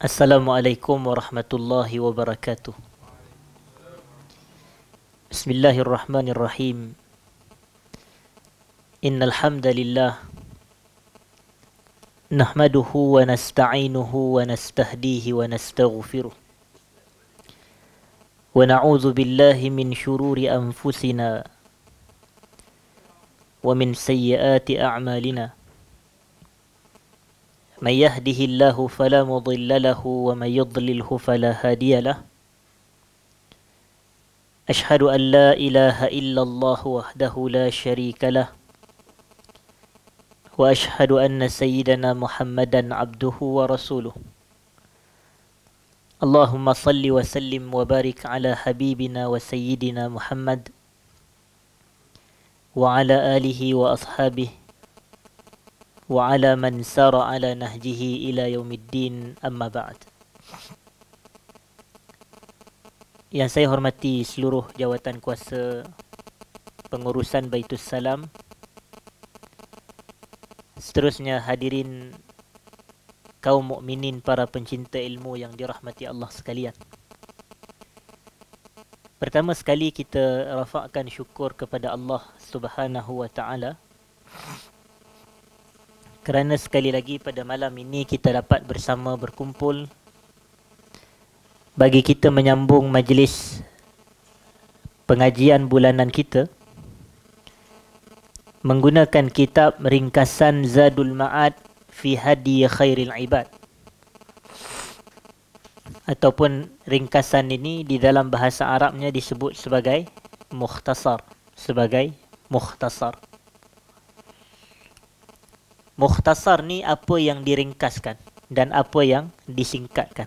Assalamualaikum warahmatullahi wabarakatuh. Bismillahirrahmanirrahim. Innal hamdalillah nahmaduhu wa nasta'inuhu wa nastahdihi wa nastaghfiruh. Wa na'udzu billahi min shururi anfusina wa min sayyiati a'malina. Man yahdihillahu fala mudilla lahu wa man yudlilhu fala hadiya lahu. أشهد أن لا إله إلا الله وحده لا شريك له وأشهد أن سيدنا محمدا عبده ورسوله اللهم صل وسلم وبارك على حبيبنا وسيدنا محمد وعلى آله وأصحابه وعلى من سار على نهجه إلى يوم الدين أما بعد. Yang saya hormati seluruh jawatan kuasa pengurusan Baitus Salam. Seterusnya hadirin kaum mukminin, para pencinta ilmu yang dirahmati Allah sekalian. Pertama sekali kita rafakkan syukur kepada Allah Subhanahu wa taala kerana sekali lagi pada malam ini kita dapat bersama berkumpul bagi kita menyambung majlis pengajian bulanan kita menggunakan kitab ringkasan Zadul Ma'ad fi Hadi Khairil Ibad, ataupun ringkasan ini di dalam bahasa Arabnya disebut sebagai mukhtasar. Mukhtasar ni apa yang diringkaskan dan apa yang disingkatkan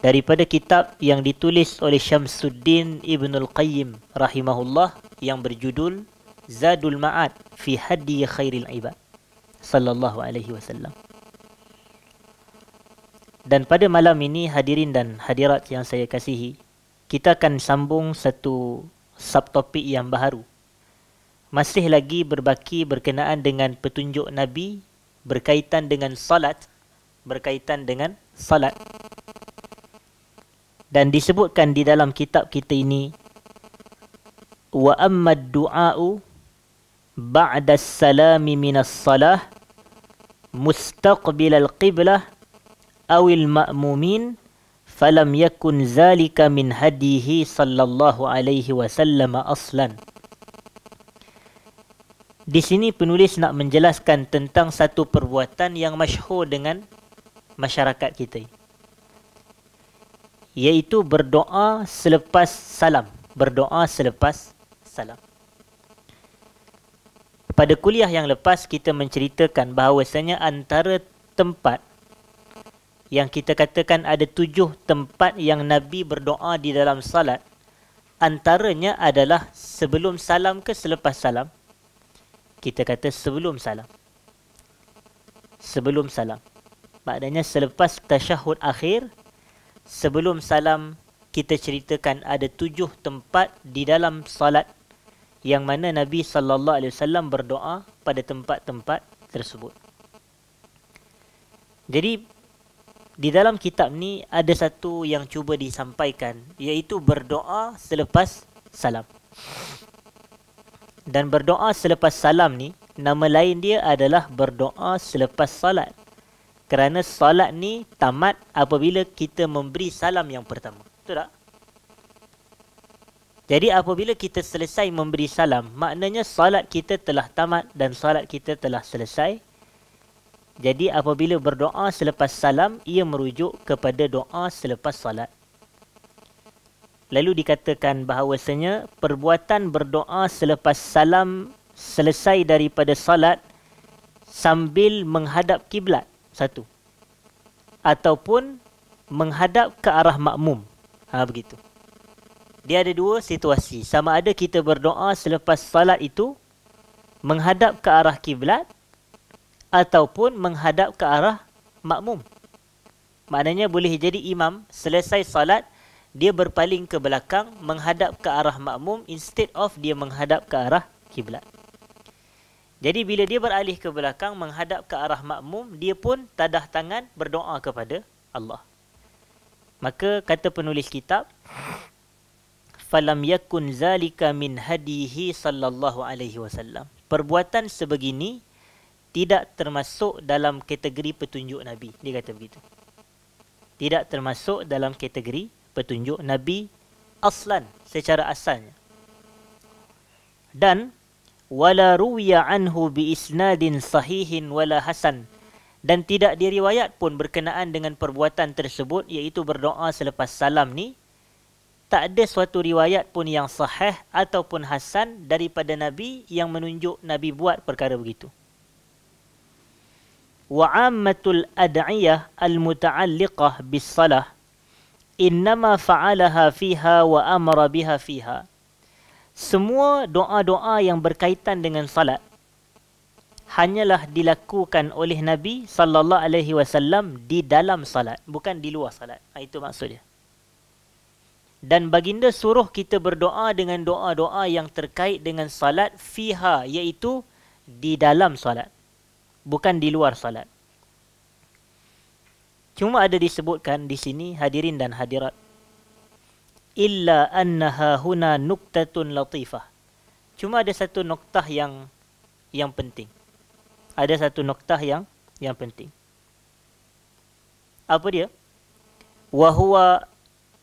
daripada kitab yang ditulis oleh Syamsuddin Ibnul Qayyim rahimahullah yang berjudul Zadul Ma'ad fi Hadi Khairil Ibad sallallahu alaihi wasallam. Dan pada malam ini, hadirin dan hadirat yang saya kasihi, kita akan sambung satu subtopik yang baru. Masih lagi berbaki berkenaan dengan petunjuk Nabi berkaitan dengan salat, dan disebutkan di dalam kitab kita ini, wa amma ad-du'a'u ba'da as-salami minas salah mustaqbil al-qiblah awil ma'mumin falam yakun zalika min hadihi sallallahu alaihi wasallam aslan. Di sini penulis nak menjelaskan tentang satu perbuatan yang masyhur dengan masyarakat kita, iaitu berdoa selepas salam. Pada kuliah yang lepas kita menceritakan bahawasanya antara tempat yang kita katakan ada 7 tempat yang Nabi berdoa di dalam salat, antaranya adalah sebelum salam ke selepas salam. Kita kata sebelum salam. Maknanya selepas tasyahud akhir, sebelum salam, kita ceritakan ada 7 tempat di dalam salat yang mana Nabi sallallahu alaihi wasallam berdoa pada tempat-tempat tersebut. Jadi di dalam kitab ni ada satu yang cuba disampaikan, iaitu berdoa selepas salam. Dan berdoa selepas salam ni, nama lain dia adalah berdoa selepas salat. Kerana salat ni tamat apabila kita memberi salam yang pertama. Betul tak? Jadi apabila kita selesai memberi salam, maknanya salat kita telah tamat dan salat kita telah selesai. Jadi apabila berdoa selepas salam, ia merujuk kepada doa selepas salat. Lalu dikatakan bahawasanya perbuatan berdoa selepas salam selesai daripada salat sambil menghadap kiblat, satu, ataupun menghadap ke arah makmum. Begitu. Dia ada 2 situasi. Sama ada kita berdoa selepas salat itu menghadap ke arah kiblat ataupun menghadap ke arah makmum. Maknanya boleh jadi imam selesai salat, dia berpaling ke belakang menghadap ke arah makmum instead of dia menghadap ke arah kiblat. Jadi bila dia beralih ke belakang menghadap ke arah makmum, dia pun tadah tangan berdoa kepada Allah. Maka kata penulis kitab, falam yakun zalika min hadihi sallallahu alaihi wasallam. Perbuatan sebegini tidak termasuk dalam kategori petunjuk Nabi. Dia kata begitu. Tidak termasuk dalam kategori petunjuk Nabi aslan, secara asalnya. Dan wala ruwiya anhu bi isnadin sahihin wala hasan, dan tidak diriwayat pun berkenaan dengan perbuatan tersebut, iaitu berdoa selepas salam ni, tak ada suatu riwayat pun yang sahih ataupun hasan daripada Nabi yang menunjuk Nabi buat perkara begitu. Wa ammatul ad'iyah al-muta'alliqah bis-salah innama fa'alaha fiha wa amara biha fiha. Semua doa-doa yang berkaitan dengan salat hanyalah dilakukan oleh Nabi sallallahu alaihi wasallam di dalam salat, bukan di luar salat. Itu maksudnya. Dan baginda suruh kita berdoa dengan doa-doa yang terkait dengan salat fiha, iaitu di dalam salat, bukan di luar salat. Cuma ada disebutkan di sini, hadirin dan hadirat, illa annaha huna nuktatun latifah. Cuma ada satu noktah yang penting. Ada satu noktah yang penting. Apa dia? Wa huwa,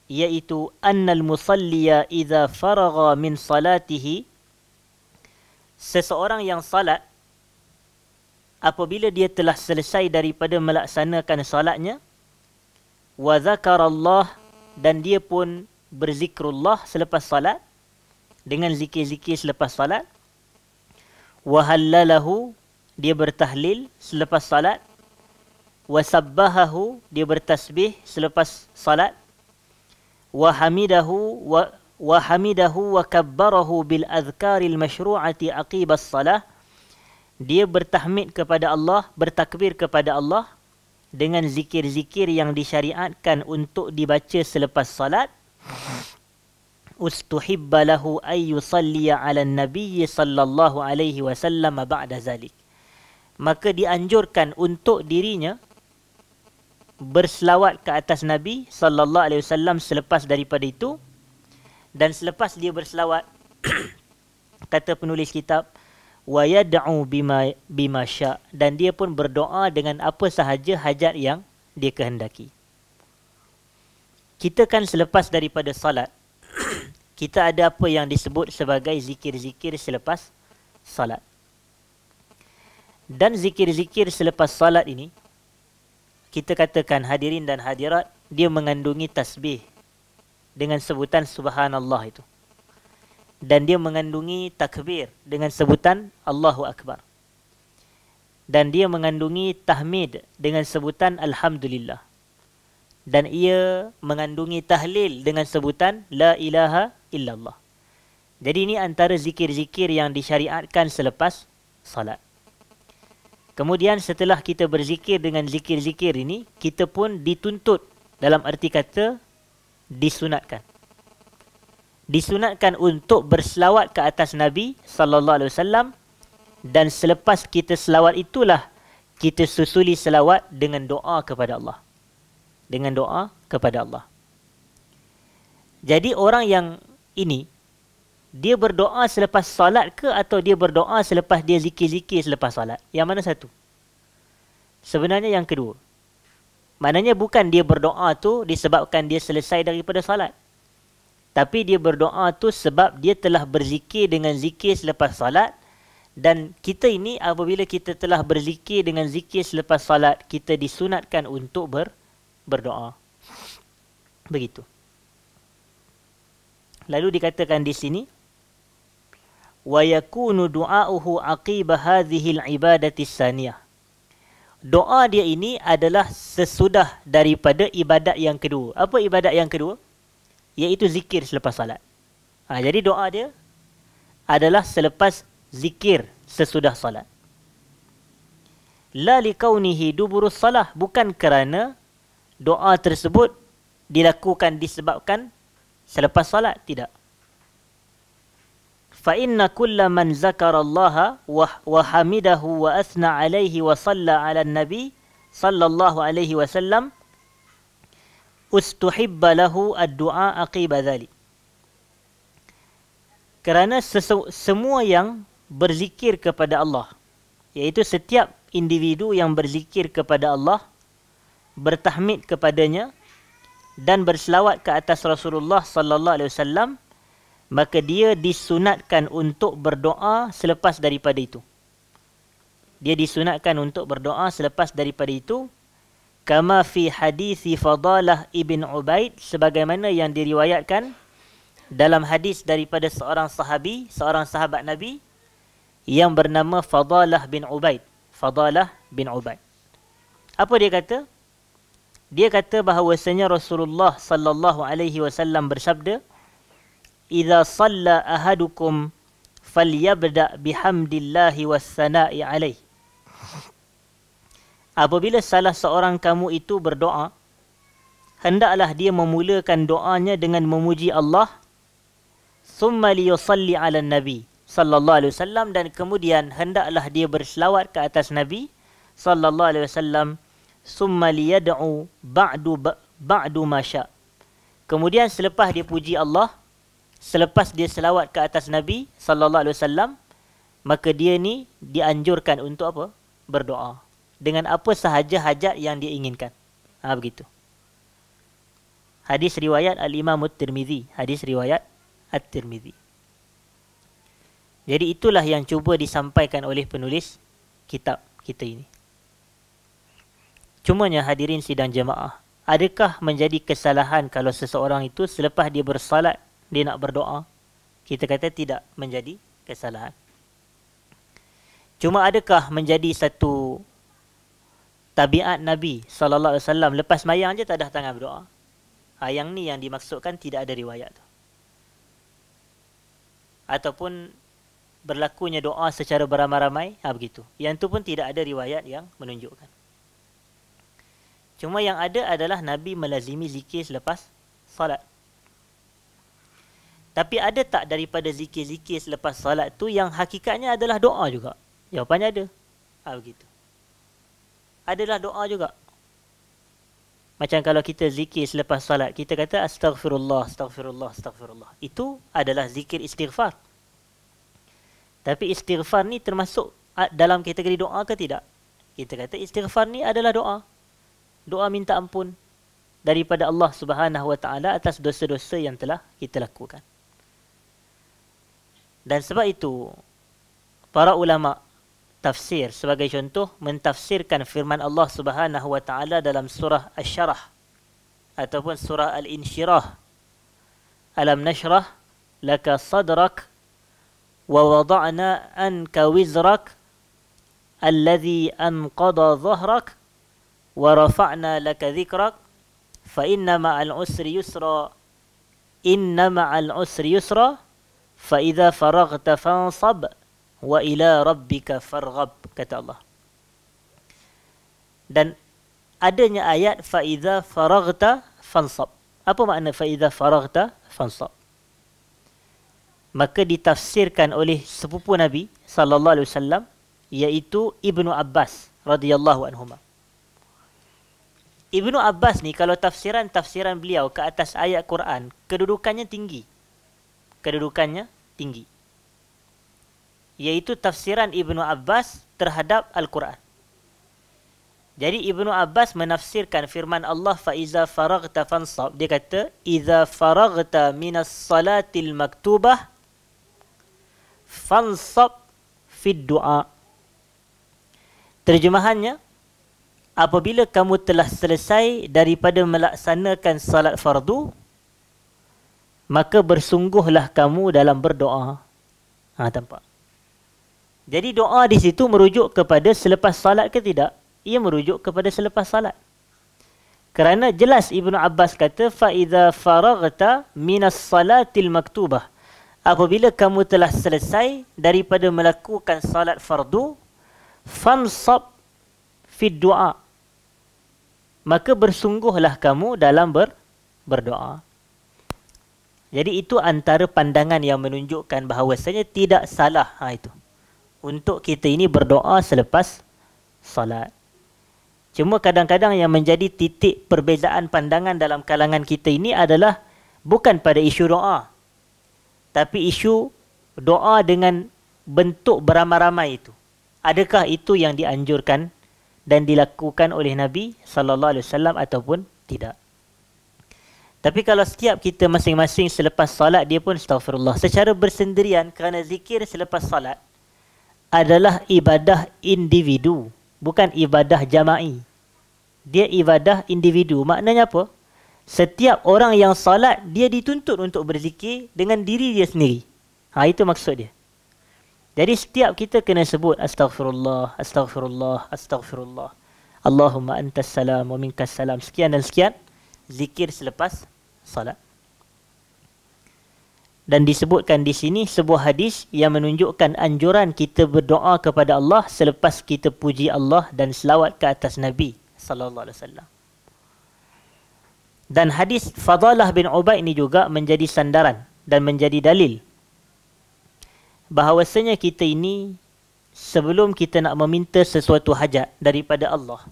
iaitu annal musalliya idza faragha min salatihi, seseorang yang salat apabila dia telah selesai daripada melaksanakan salatnya, wa zakarallah, dan dia pun berzikrullah selepas salat, dengan zikir-zikir selepas salat, wa hallalahu, dia bertahlil selepas salat, wa sabbahahu, dia bertasbih selepas salat, wa hamidahu wa kabbarahu bil adhkaril masyru'ati aqibas salah, dia bertahmid kepada Allah, bertakbir kepada Allah dengan zikir-zikir yang disyariatkan untuk dibaca selepas salat. Ustuhibba lahu ay yusalliya 'ala an-nabiy sallallahu alaihi wasallam ba'da zalik. Maka dianjurkan untuk dirinya berselawat ke atas Nabi sallallahu alaihi wasallam selepas daripada itu. Dan selepas dia berselawat, kata penulis kitab, wa yad'u bima sya', dan dia pun berdoa dengan apa sahaja hajat yang dia kehendaki. Kita kan selepas daripada salat, kita ada apa yang disebut sebagai zikir-zikir selepas salat. Dan zikir-zikir selepas salat ini, kita katakan hadirin dan hadirat, dia mengandungi tasbih dengan sebutan subhanallah itu. Dan dia mengandungi takbir dengan sebutan Allahu Akbar. Dan dia mengandungi tahmid dengan sebutan Alhamdulillah. Dan ia mengandungi tahlil dengan sebutan La ilaha illallah. Jadi ini antara zikir-zikir yang disyariatkan selepas salat. Kemudian setelah kita berzikir dengan zikir-zikir ini, kita pun dituntut, dalam arti kata disunatkan. Disunatkan untuk berselawat ke atas Nabi sallallahu alaihi wasallam, dan selepas kita selawat itulah kita susuli selawat dengan doa kepada Allah. Dengan doa kepada Allah. Jadi orang yang ini, dia berdoa selepas salat ke atau dia berdoa selepas dia zikir-zikir selepas salat? Yang mana satu? Sebenarnya yang kedua. Maknanya bukan dia berdoa tu disebabkan dia selesai daripada salat. Tapi dia berdoa tu sebab dia telah berzikir dengan zikir selepas salat. Dan kita ini apabila kita telah berzikir dengan zikir selepas salat, kita disunatkan untuk berdoa. Begitu. Lalu dikatakan di sini, wa yakunu du'auhu aqiba hadhihi al-ibadati as-saniyah. Doa dia ini adalah sesudah daripada ibadat yang kedua. Apa ibadat yang kedua? Iaitu zikir selepas salat. Jadi doa dia adalah selepas zikir sesudah salat. La likaunihi duburus salah, bukan kerana doa tersebut dilakukan disebabkan selepas salat, tidak. فإن كل من ذكر الله وحمده وأثنى عليه وصلى على النبي صلى الله عليه وسلم استحب له الدعاء عقب ذلك. Kerana semua yang berzikir kepada Allah, iaitu setiap individu yang berzikir kepada Allah, bertahmid kepadanya dan berselawat ke atas Rasulullah sallallahu alaihi wasallam, maka dia disunatkan untuk berdoa selepas daripada itu. Dia disunatkan untuk berdoa selepas daripada itu, kama fi hadis Fadalah ibn Ubaid, sebagaimana yang diriwayatkan dalam hadis daripada seorang sahabat Nabi yang bernama Fadalah bin Ubaid. Fadalah bin Ubaid. Apa dia kata? Dia kata bahawasanya Rasulullah sallallahu alaihi wasallam bersabda, "Idza shalla ahadukum falyabda bihamdillahi wassana'i alaihi." Apabila salah seorang kamu itu berdoa, hendaklah dia memulakan doanya dengan memuji Allah, summa liyusalli 'alan nabi sallallahu alaihi wasallam, dan kemudian hendaklah dia berselawat ke atas Nabi sallallahu alaihi wasallam, summa liyad'u ba'du ma sya'. Kemudian selepas dia puji Allah, selepas dia selawat ke atas Nabi sallallahu alaihi wasallam, maka dia ni dianjurkan untuk apa? Berdoa dengan apa sahaja hajat yang dia inginkan. Begitu. Hadis riwayat Al-Imam At-Tirmizi. Hadis riwayat At-Tirmizi. Jadi itulah yang cuba disampaikan oleh penulis kitab kita ini. Cumanya hadirin sidang jemaah, adakah menjadi kesalahan kalau seseorang itu selepas dia bersalat, dia nak berdoa? Kita kata tidak menjadi kesalahan. Cuma adakah menjadi satu tabiat Nabi sallallahu alaihi wasallam lepas mayang je tak dah tangan berdoa? Yang ni yang dimaksudkan tidak ada riwayat tu. Ataupun berlakunya doa secara beramai-ramai, begitu. Yang tu pun tidak ada riwayat yang menunjukkan. Cuma yang ada adalah Nabi melazimi zikir selepas salat. Tapi ada tak daripada zikir-zikir selepas salat tu yang hakikatnya adalah doa juga? Jawapannya ada. Begitu. Adalah doa juga. Macam kalau kita zikir selepas salat, kita kata astaghfirullah, astaghfirullah, astaghfirullah. Itu adalah zikir istighfar. Tapi istighfar ni termasuk dalam kategori doa ke tidak? Kita kata istighfar ni adalah doa. Doa minta ampun daripada Allah Subhanahu wa taala atas dosa-dosa yang telah kita lakukan. Dan sebab itu para ulama tafsir sebagai contoh mentafsirkan firman Allah Subhanahu wa taala dalam surah Asy-Syarah ataupun surah Al-Insyirah, alam nashrah laka sadrak wa wada'na anka wizrak alladhi anqadha dhahrak wa rafa'na laka dhikrak fa inna ma'al usri yusra inna ma'al usri yusra fa idza faraghta fansab wa ila rabbika farghab, kata Allah. Dan adanya ayat fa idza faraghta fansab. Apa makna fa idza faraghta fansab? Maka ditafsirkan oleh sepupu Nabi sallallahu alaihi wasallam, iaitu Ibnu Abbas radhiyallahu anhuma. Ibnu Abbas ni kalau tafsiran beliau ke atas ayat Quran, kedudukannya tinggi. Kedudukannya tinggi. Iaitu tafsiran Ibnu Abbas terhadap Al-Quran. Jadi Ibnu Abbas menafsirkan firman Allah fa iza faraghta fansab. Dia kata iza faraghta minas salatil maktubah fansab fid du'a. Terjemahannya, apabila kamu telah selesai daripada melaksanakan salat fardu, maka bersungguhlah kamu dalam berdoa. Tampak. Jadi doa di situ merujuk kepada selepas salat ke tidak? Ia merujuk kepada selepas salat. Kerana jelas Ibnu Abbas kata fa idza faraghta minas salatil maktubah. Apabila kamu telah selesai daripada melakukan salat fardu, fansab fid du'a. Maka bersungguhlah kamu dalam berdoa. Jadi itu antara pandangan yang menunjukkan bahawasanya tidak salah itu untuk kita ini berdoa selepas salat. Cuma kadang-kadang yang menjadi titik perbezaan pandangan dalam kalangan kita ini adalah bukan pada isu doa, tapi isu doa dengan bentuk beramai-ramai itu. Adakah itu yang dianjurkan dan dilakukan oleh Nabi sallallahu alaihi wasallam ataupun tidak? Tapi kalau setiap kita masing-masing selepas salat dia pun astaghfirullah secara bersendirian, kerana zikir selepas salat adalah ibadah individu, bukan ibadah jama'i. Dia ibadah individu. Maknanya apa? Setiap orang yang salat dia dituntut untuk berzikir dengan diri dia sendiri. Itu maksud dia. Jadi setiap kita kena sebut astaghfirullah, astaghfirullah, astaghfirullah. Allahumma antas salam wa minkas salam. Sekian dan sekian. Zikir selepas salat. Dan disebutkan di sini sebuah hadis yang menunjukkan anjuran kita berdoa kepada Allah selepas kita puji Allah dan selawat ke atas Nabi sallallahu alaihi wasallam. Dan hadis Fadalah bin Ubaid ini juga menjadi sandaran dan menjadi dalil bahawasanya kita ini sebelum kita nak meminta sesuatu hajat daripada Allah,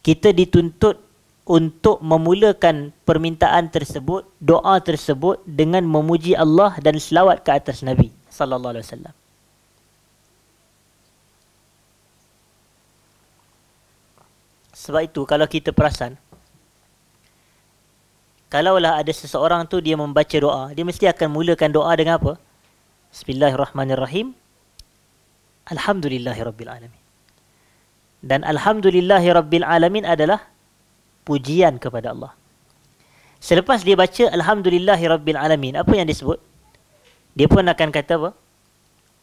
kita dituntut untuk memulakan permintaan tersebut, doa tersebut dengan memuji Allah dan selawat ke atas Nabi sallallahu alaihi wasallam. Sebab itu kalau kita perasan, kalaulah ada seseorang tu dia membaca doa, dia mesti akan mulakan doa dengan apa? Bismillahirrahmanirrahim. Alhamdulillahirabbil alamin. Dan alhamdulillahirabbil alamin adalah pujian kepada Allah. Selepas dia baca alhamdulillahirabbil alamin, apa yang disebut? Dia pun akan kata apa?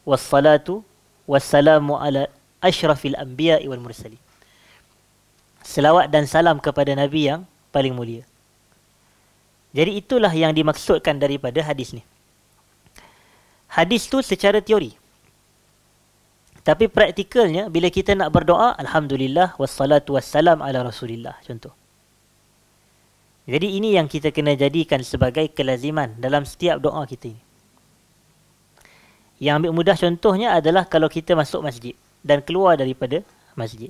Wassalatu wassalamu ala asyrafil anbiya'i wal mursalin. Selawat dan salam kepada Nabi yang paling mulia. Jadi itulah yang dimaksudkan daripada hadis ni. Hadis tu secara teori. Tapi praktikalnya bila kita nak berdoa, alhamdulillah wassalatu wassalam ala rasulillah, contoh. Jadi ini yang kita kena jadikan sebagai kelaziman dalam setiap doa kita ini. Yang ambil mudah contohnya adalah kalau kita masuk masjid dan keluar daripada masjid.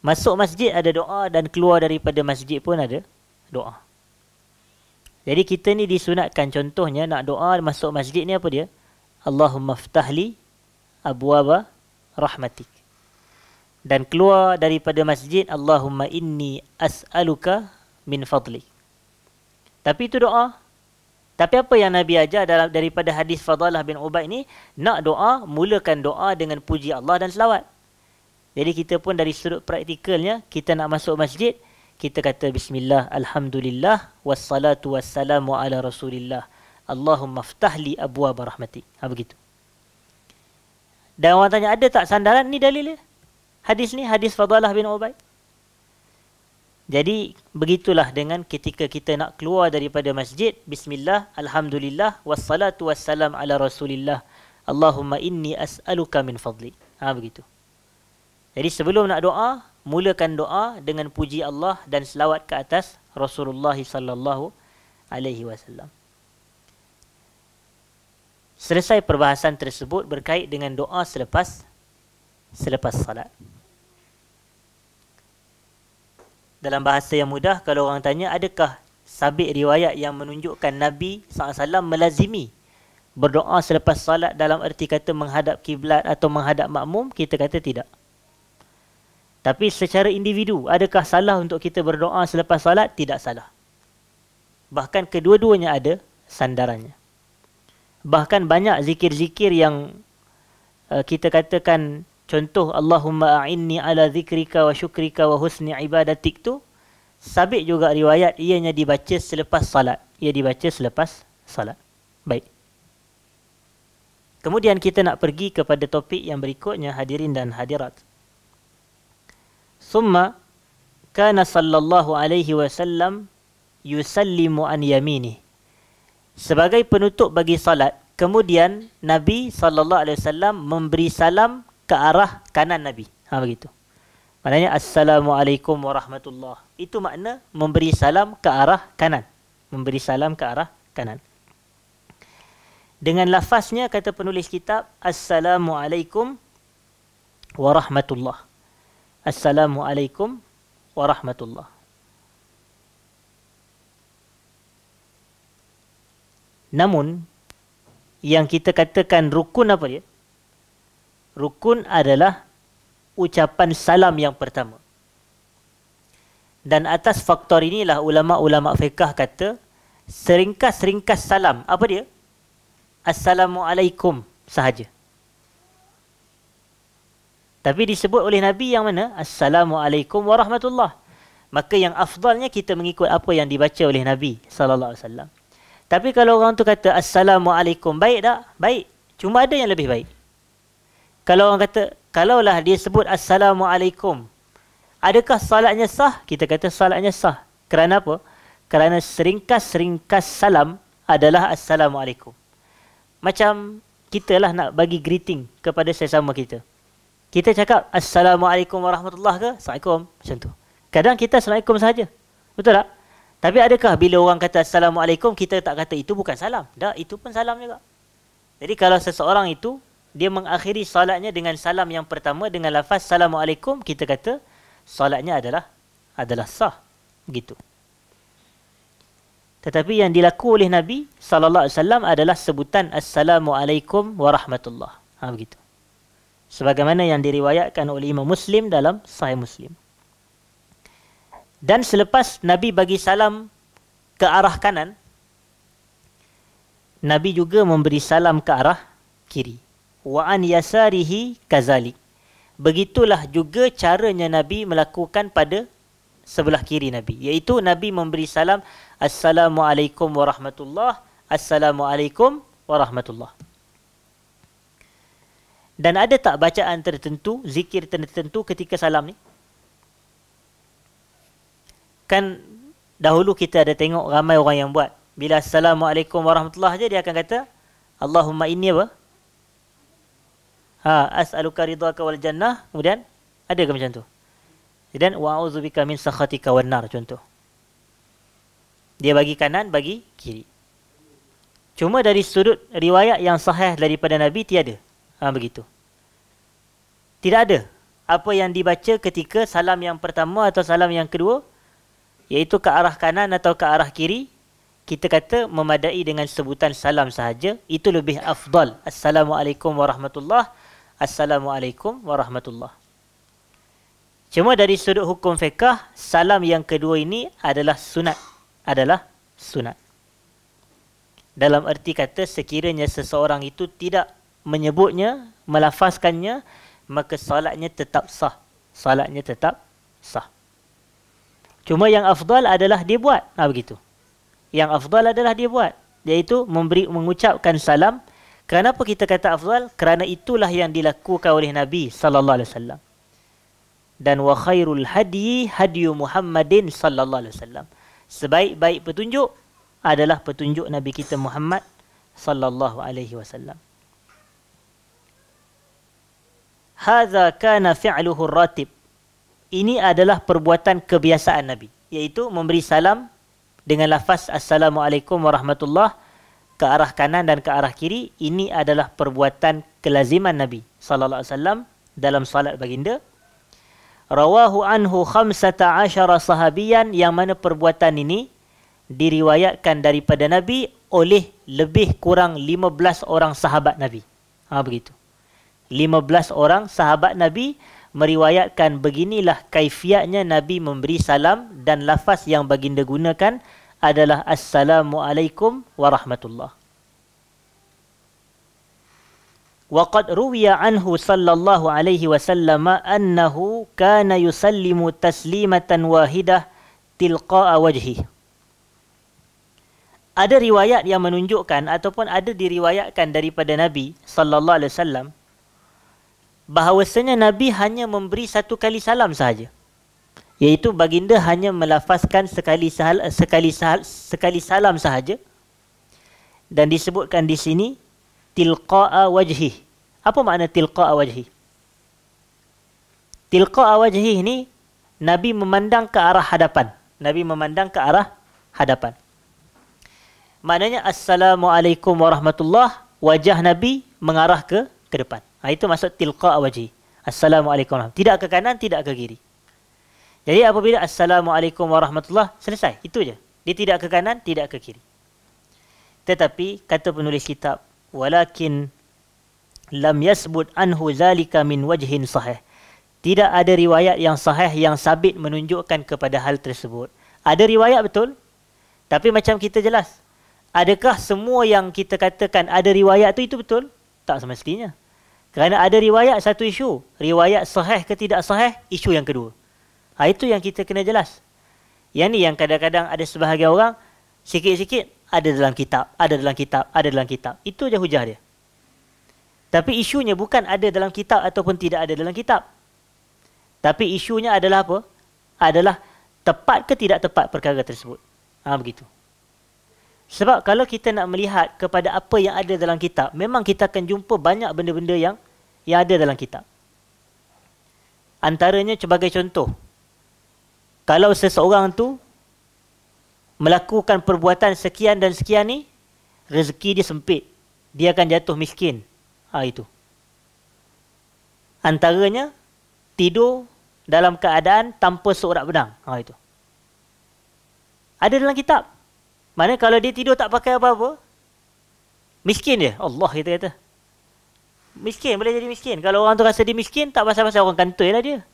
Masuk masjid ada doa dan keluar daripada masjid pun ada doa. Jadi kita ni disunatkan contohnya nak doa masuk masjid ni apa dia? Allahumma ftahli abwaba rahmatik. Dan keluar daripada masjid, Allahumma inni as'aluka min fadlik. Tapi itu doa. Tapi apa yang Nabi ajar daripada hadis Fadalah bin Ubaid ni, nak doa, mulakan doa dengan puji Allah dan selawat. Jadi kita pun dari sudut praktikalnya, kita nak masuk masjid, kita kata bismillah, alhamdulillah, wassalatu wassalamu ala rasulillah. Allahumma ftahli abwaba rahmatik. Begitu. Dan orang tanya, ada tak sandaran? Ni dalilnya. Hadis ni, hadis Fadalah bin Ubaid. Jadi, begitulah dengan ketika kita nak keluar daripada masjid, bismillah, alhamdulillah, wassalatu wassalam ala rasulillah. Allahumma inni as'aluka min fadli. Begitu. Jadi sebelum nak doa, mulakan doa dengan puji Allah dan selawat ke atas Rasulullah sallallahu alaihi wasallam. Selesai perbahasan tersebut berkait dengan doa selepas salat. Dalam bahasa yang mudah, kalau orang tanya, adakah sabit riwayat yang menunjukkan Nabi SAW melazimi berdoa selepas salat dalam erti kata menghadap kiblat atau menghadap makmum? Kita kata tidak. Tapi secara individu, adakah salah untuk kita berdoa selepas salat? Tidak salah. Bahkan kedua-duanya ada sandarannya. Bahkan banyak zikir-zikir yang kita katakan, contoh Allahumma a'inni ala zikrika wa syukrika wa husni ibadatik tu, sabit juga riwayat ianya dibaca selepas salat. Ia dibaca selepas salat. Baik. Kemudian kita nak pergi kepada topik yang berikutnya, hadirin dan hadirat. Summa kana sallallahu alaihi wasallam yusallimu an yaminih. Sebagai penutup bagi salat, kemudian Nabi sallallahu alaihi wasallam memberi salam ke arah kanan Nabi. Begitu. Maknanya assalamualaikum warahmatullahi. Itu makna memberi salam ke arah kanan. Memberi salam ke arah kanan. Dengan lafaznya, kata penulis kitab, Assalamualaikum warahmatullah. Assalamualaikum warahmatullah. Namun, yang kita katakan rukun apa dia? Rukun adalah ucapan salam yang pertama. Dan atas faktor inilah ulama-ulama fiqh kata, seringkas-ringkas salam, apa dia? Assalamualaikum sahaja. Tapi disebut oleh Nabi yang mana? Assalamualaikum warahmatullah. Maka yang afdalnya kita mengikut apa yang dibaca oleh Nabi SAW. Tapi kalau orang tu kata Assalamualaikum, baik tak? Baik. Cuma ada yang lebih baik. Kalau orang kata, kalaulah dia sebut Assalamualaikum, adakah salatnya sah? Kita kata salatnya sah. Kerana apa? Kerana seringkas-ringkas salam adalah Assalamualaikum. Macam kita lah nak bagi greeting kepada sesama kita. Kita cakap Assalamualaikum warahmatullahi ke? Assalamualaikum. Macam tu. Kadang kita Assalamualaikum sahaja. Betul tak? Tapi adakah bila orang kata Assalamualaikum, kita tak kata itu bukan salam? Tak, itu pun salam juga. Jadi kalau seseorang itu, dia mengakhiri salatnya dengan salam yang pertama, dengan lafaz Assalamualaikum, kita kata salatnya adalah sah. Begitu. Tetapi yang dilaku oleh Nabi SAW adalah sebutan Assalamualaikum warahmatullah. Begitu. Sebagaimana yang diriwayatkan oleh Imam Muslim dalam Sahih Muslim. Dan selepas Nabi bagi salam ke arah kanan, Nabi juga memberi salam ke arah kiri. Wa an yasarihi kazalik. Begitulah juga caranya Nabi melakukan pada sebelah kiri Nabi. Iaitu Nabi memberi salam Assalamualaikum warahmatullah. Assalamualaikum warahmatullah. Dan ada tak bacaan tertentu, zikir tertentu ketika salam ni? Kan dahulu kita ada tengok ramai orang yang buat. Bila Assalamualaikum warahmatullah je, dia akan kata Allahumma inni apa? As'aluka ridhaka wal jannah. Kemudian ada ke macam tu? Dan wa'udzubika min sakhatika wan nar, contoh. Dia bagi kanan, bagi kiri. Cuma dari sudut riwayat yang sahih daripada Nabi tiada. Begitu. Tidak ada apa yang dibaca ketika salam yang pertama atau salam yang kedua, iaitu ke arah kanan atau ke arah kiri, kita kata memadai dengan sebutan salam sahaja. Itu lebih afdal. Assalamualaikum warahmatullah. Assalamualaikum warahmatullah. Cuma dari sudut hukum fiqh, salam yang kedua ini adalah sunat. Dalam erti kata, sekiranya seseorang itu tidak menyebutnya, melafazkannya, maka salatnya tetap sah. Salatnya tetap sah. Cuma yang afdal adalah dia buat. Begitu. Yang afdal adalah dia buat. Iaitu mengucapkan salam. Kenapa kita kata afdal? Kerana itulah yang dilakukan oleh Nabi SAW. Dan wa khairul hadyi hadyu Muhammadin SAW. Sebaik-baik petunjuk adalah petunjuk Nabi kita Muhammad SAW. Hadza kana fi'luhu ratib. Ini adalah perbuatan kebiasaan Nabi, iaitu memberi salam dengan lafaz Assalamualaikum warahmatullah ke arah kanan dan ke arah kiri. Ini adalah perbuatan kelaziman Nabi SAW dalam salat baginda. Rawahu anhu 15 sahabiyan, yang mana perbuatan ini diriwayatkan daripada Nabi oleh lebih kurang 15 orang sahabat Nabi. Begitu. 15 orang sahabat Nabi meriwayatkan beginilah kaifiatnya Nabi memberi salam, dan lafaz yang baginda gunakan adalah Assalamualaikum warahmatullah. Waqad ruwiya anhu sallallahu alaihi wasallam annahu kana yusallimu taslimatan wahidah tilqa'a wajhi. Ada riwayat yang menunjukkan ataupun ada diriwayatkan daripada Nabi sallallahu alaihi wasallam bahawasanya Nabi hanya memberi satu kali salam sahaja. Iaitu baginda hanya melafazkan sekali salam sahaja. Dan disebutkan di sini tilqa'a wajhi. Apa makna tilqa'a wajhi? Tilqa'a wajhi ini Nabi memandang ke arah hadapan. Nabi memandang ke arah hadapan. maknanya Assalamualaikum warahmatullahi, wajah Nabi mengarah ke depan. Itu maksud tilqa wajhi. Assalamualaikum warahmatullahi. Tidak ke kanan, tidak ke kiri. Jadi apabila Assalamualaikum warahmatullahi, selesai. Itu je. Dia tidak ke kanan, tidak ke kiri. Tetapi kata penulis kitab, walakin lam yasbut anhu zalika min wajhin sahih. Tidak ada riwayat yang sahih yang sabit menunjukkan kepada hal tersebut. Ada riwayat betul, tapi macam kita jelas. Adakah semua yang kita katakan ada riwayat tu itu betul? Tak semestinya. Kerana ada riwayat satu isu. Riwayat sahih ke tidak sahih, isu yang kedua. Itu yang kita kena jelas. Yang ni yang kadang-kadang ada sebahagian orang, sikit-sikit ada dalam kitab, ada dalam kitab, ada dalam kitab. Itu je hujah dia. Tapi isunya bukan ada dalam kitab ataupun tidak ada dalam kitab. Tapi isunya adalah apa? Adalah tepat ke tidak tepat perkara tersebut. Begitu. Sebab kalau kita nak melihat kepada apa yang ada dalam kitab, memang kita akan jumpa banyak benda-benda yang ada dalam kitab. Antaranya sebagai contoh, kalau seseorang tu melakukan perbuatan sekian dan sekian ni, rezeki dia sempit, dia akan jatuh miskin. Itu. Antaranya, tidur dalam keadaan tanpa seorak benang. Itu. Ada dalam kitab. Mana kalau dia tidur tak pakai apa-apa, miskin dia. Allah kita kata. Miskin, boleh jadi miskin. Kalau orang tu rasa dia miskin, tak pasal-pasal orang kantoi lah dia.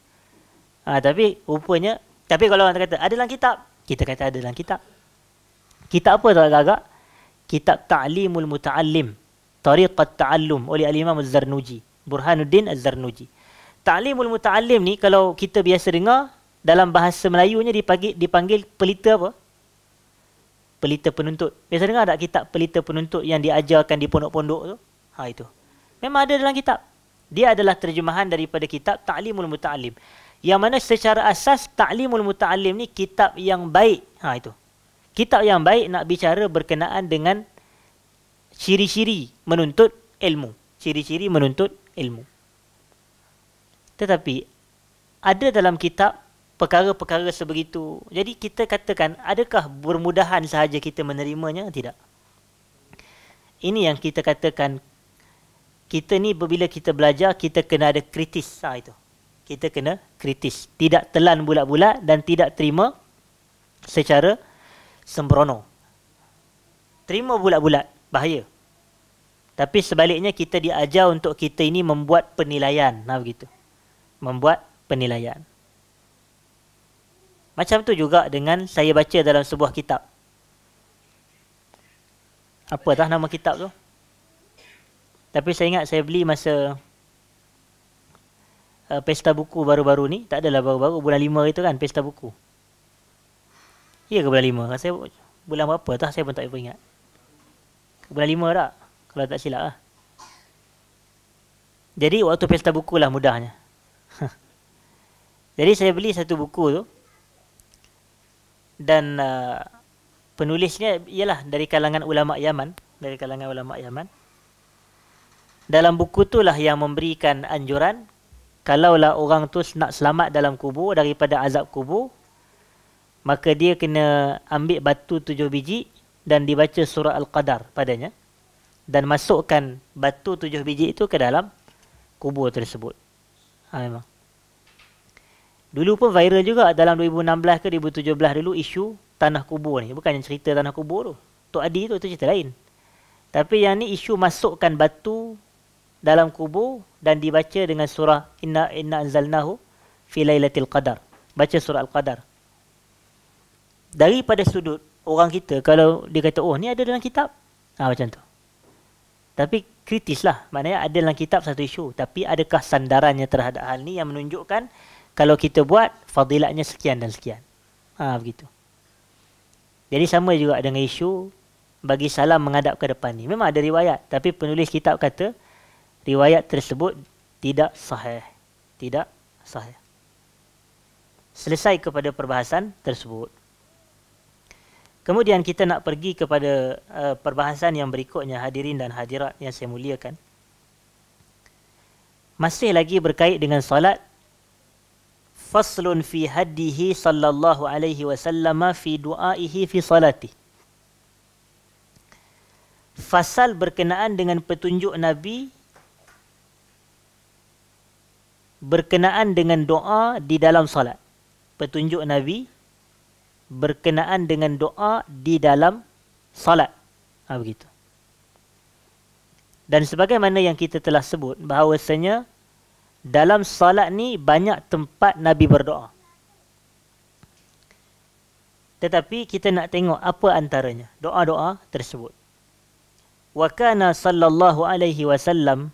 Tapi rupanya, tapi kalau orang kata, ada dalam kitab. Kita kata ada dalam kitab. Kitab apa tak agak-agak? Kitab Ta'limul Muta'allim. Tariqat Ta'allum oleh Al-Imam Az-Zarnuji. Burhanuddin Az-Zarnuji. Ta'limul Muta'allim ni, kalau kita biasa dengar, dalam bahasa Melayunya dipanggil pelita apa? Pelita penuntut. Biasa dengar tak kitab pelita penuntut yang diajarkan di pondok-pondok tu? Itu. Memang ada dalam kitab. Dia adalah terjemahan daripada kitab Ta'limul Muta'allim. Yang mana secara asas Ta'limul Muta'allim ni kitab yang baik. Itu. Kitab yang baik nak bicara berkenaan dengan ciri-ciri menuntut ilmu. Ciri-ciri menuntut ilmu. Tetapi ada dalam kitab perkara-perkara sebegitu. Jadi kita katakan, adakah bermudahan sahaja kita menerimanya? Tidak. Ini yang kita katakan, kita ni bila kita belajar, kita kena ada kritis. Itu. Kita kena kritis. Tidak telan bulat-bulat dan tidak terima secara sembrono. Terima bulat-bulat, bahaya. Tapi sebaliknya kita diajar untuk kita ini membuat penilaian. Begitu. Membuat penilaian. Macam tu juga dengan saya baca dalam sebuah kitab. Apatah nama kitab tu? Tapi saya ingat saya beli masa pesta buku baru-baru ni. Tak adalah baru-baru, bulan 5 itu kan pesta buku. Ya ke bulan 5? Saya bulan berapa tah saya pun tak ingat. Bulan 5 tak? Kalau tak silap lah. Jadi waktu pesta buku lah mudahnya. Jadi saya beli satu buku tu. Dan penulisnya ialah dari kalangan ulama Yaman. Dari kalangan ulama Yaman. Dalam buku itulah yang memberikan anjuran, kalaulah orang tu nak selamat dalam kubur daripada azab kubur, maka dia kena ambil batu 7 biji dan dibaca surah Al-Qadar padanya. Dan masukkan batu 7 biji itu ke dalam kubur tersebut. Memang. Dulu pun viral juga dalam 2016 ke 2017 dulu isu tanah kubur ni. Bukan yang cerita tanah kubur tu. Tok Adi tu cerita lain. Tapi yang ni isu masukkan batu dalam kubur dan dibaca dengan surah Inna anzalnahu fi lailatul qadar. Baca surah Al-Qadar. Daripada sudut orang kita, kalau dia kata, oh ni ada dalam kitab. Macam tu. Tapi kritislah. Maknanya ada dalam kitab satu isu. Tapi adakah sandarannya terhadap hal ni yang menunjukkan kalau kita buat, fadilatnya sekian dan sekian. Begitu. Jadi sama juga dengan isu bagi salam menghadap ke depan ni. Memang ada riwayat. Tapi penulis kitab kata, riwayat tersebut tidak sahih. Tidak sahih. Selesai kepada perbahasan tersebut. Kemudian kita nak pergi kepada perbahasan yang berikutnya, hadirin dan hadirat yang saya muliakan. Masih lagi berkait dengan solat. Faslun fi haddihi sallallahu alaihi wasallam fi du'aihi fi salati. fasal berkenaan dengan petunjuk Nabi berkenaan dengan doa di dalam solat. Petunjuk Nabi berkenaan dengan doa di dalam solat. Begitu. Dan sebagaimana yang kita telah sebut, bahawasanya dalam solat ni banyak tempat Nabi berdoa. Tetapi kita nak tengok apa antaranya doa-doa tersebut. Wa kana sallallahu alaihi wasallam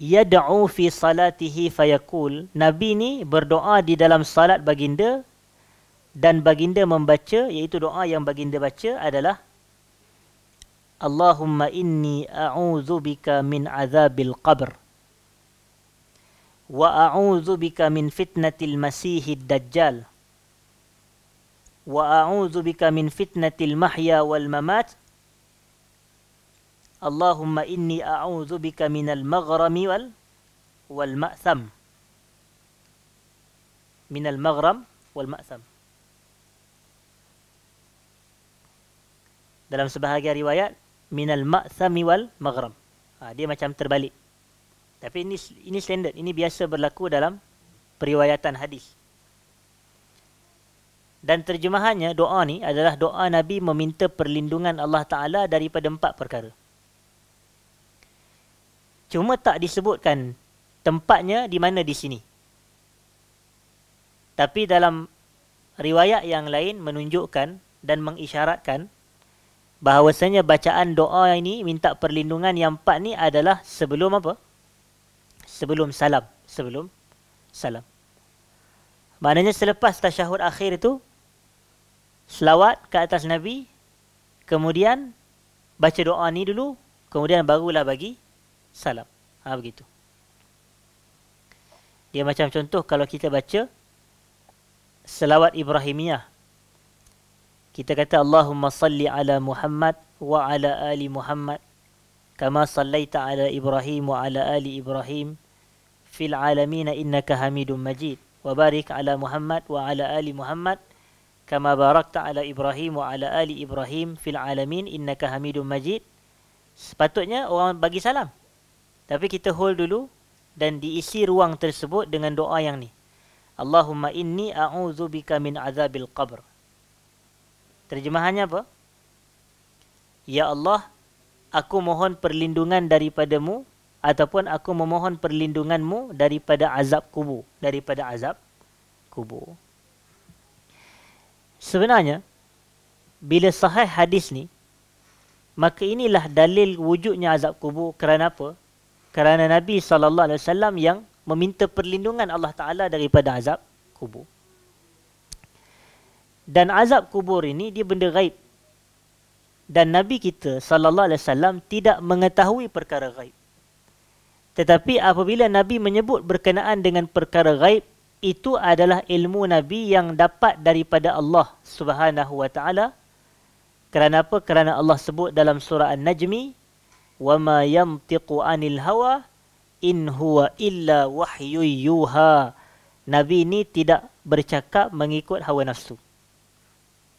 yad'u fi salatihi fayaqul. Nabi ni berdoa di dalam salat baginda dan baginda membaca, iaitu doa yang baginda baca adalah Allahumma inni a'udzu bika min azabil qabr wa a'udzu bika min fitnatil masiihid dajjal wa a'udzu bika min fitnatil mahya wal mamat. Allahumma inni a'udzu bika minal maghrami wal ma'tham. Minal maghram wal ma'tham. Dalam sebahagian riwayat minal ma'thami wal maghram. Dia macam terbalik. Tapi ini standard, ini biasa berlaku dalam periwayatan hadis. Dan terjemahannya doa ni adalah doa Nabi meminta perlindungan Allah Taala daripada 4 perkara. Cuma tak disebutkan tempatnya di mana di sini. Tapi dalam riwayat yang lain menunjukkan dan mengisyaratkan bahawasanya bacaan doa ini minta perlindungan yang 4 ni adalah sebelum apa? Sebelum salam. Sebelum salam. Maknanya selepas tasyahud akhir itu, selawat ke atas Nabi, kemudian baca doa ni dulu, kemudian barulah bagi salam. Begitu. Dia macam contoh kalau kita baca selawat Ibrahimiyah. Kita kata Allahumma salli ala Muhammad wa ala ali Muhammad kama sallaita ala Ibrahim wa ala ali Ibrahim fil alamin innaka Hamidum Majid wa barik ala Muhammad wa ala ali Muhammad kama barakta ala Ibrahim wa ala ali Ibrahim fil alamin innaka Hamidum Majid. Sepatutnya orang bagi salam. Tapi kita hold dulu dan diisi ruang tersebut dengan doa yang ni. Allahumma inni a'udzu bika min azabil qabr. Terjemahannya apa? Ya Allah, aku mohon perlindungan daripadamu ataupun aku memohon perlindunganmu daripada azab kubur. Daripada azab kubur. Sebenarnya, bila sahih hadis ni, maka inilah dalil wujudnya azab kubur. Kerana apa? Kerana Nabi SAW yang meminta perlindungan Allah Ta'ala daripada azab kubur. Dan azab kubur ini dia benda gaib. Dan Nabi kita SAW tidak mengetahui perkara gaib. Tetapi apabila Nabi menyebut berkenaan dengan perkara gaib, itu adalah ilmu Nabi yang dapat daripada Allah Subhanahu wa Ta'ala. Kerana apa? Kerana Allah sebut dalam surah An-Najmi, وَمَا يَمْتِقُ عَنِ الْهَوَى إِنْ هُوَ إِلَّا وَحْيُ يُوحَى. Nabi ini tidak bercakap mengikut hawa nafsu.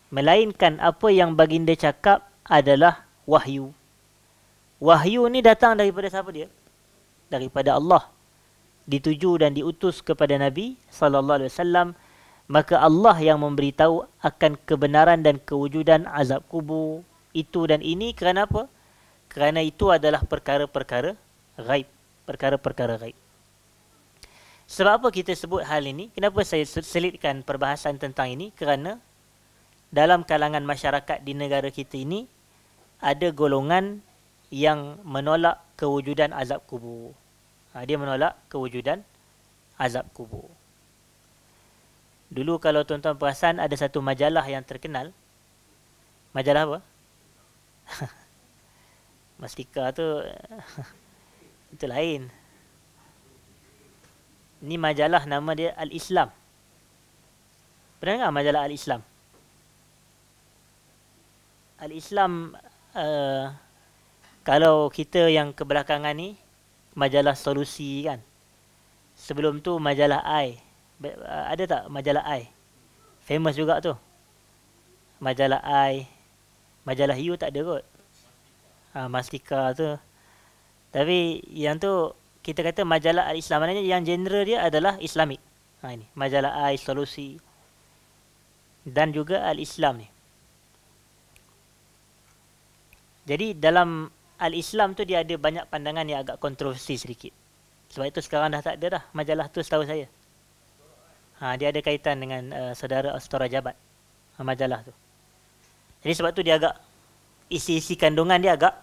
Melainkan apa yang baginda cakap adalah wahyu. Wahyu ni datang daripada siapa dia? Daripada Allah. Dituju dan diutus kepada Nabi SAW. Maka Allah yang memberitahu akan kebenaran dan kewujudan azab kubur. Itu dan ini kerana apa? Kerana itu adalah perkara-perkara ghaib. Perkara-perkara ghaib. Sebab apa kita sebut hal ini? Kenapa saya selitkan perbahasan tentang ini? Kerana dalam kalangan masyarakat di negara kita ini, ada golongan yang menolak kewujudan azab kubur. Dia menolak kewujudan azab kubur. Dulu kalau tuan-tuan perasan, ada satu majalah yang terkenal. Majalah apa? Mastika tu itu lain. Ini majalah nama dia Al-Islam. Pernah dengar majalah Al-Islam? Al-Islam, kalau kita yang kebelakangan ni, majalah Solusi kan. Sebelum tu majalah I. Ada tak majalah I? Famous juga tu. Majalah I. Majalah You tak ada kot. Mastika tu. Tapi yang tu kita kata majalah Al-Islam, maknanya yang genre dia adalah Islamik. Ini majalah Ai, Solusi dan juga Al-Islam ni. Jadi dalam Al-Islam tu dia ada banyak pandangan yang agak kontroversi sedikit. Sebab itu sekarang dah tak ada dah majalah tu setahu saya. Dia ada kaitan dengan saudara Astora Jabat, majalah tu. Jadi sebab tu dia agak, isi-isi kandungan dia agak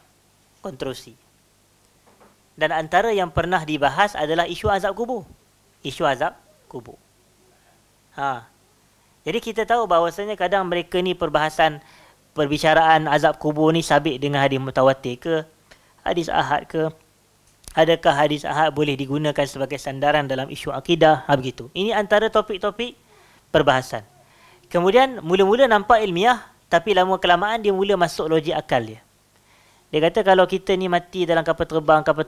kontroversi. Dan antara yang pernah dibahas adalah isu azab kubur. Isu azab kubur. Jadi kita tahu bahawasanya kadang mereka ni perbicaraan azab kubur ni sabit dengan hadis mutawatir ke, hadis ahad ke, adakah hadis ahad boleh digunakan sebagai sandaran dalam isu akidah, begitu. Ini antara topik-topik perbahasan. Kemudian mula-mula nampak ilmiah, tapi lama kelamaan dia mula masuk logik akal dia. Dia kata kalau kita ni mati dalam kapal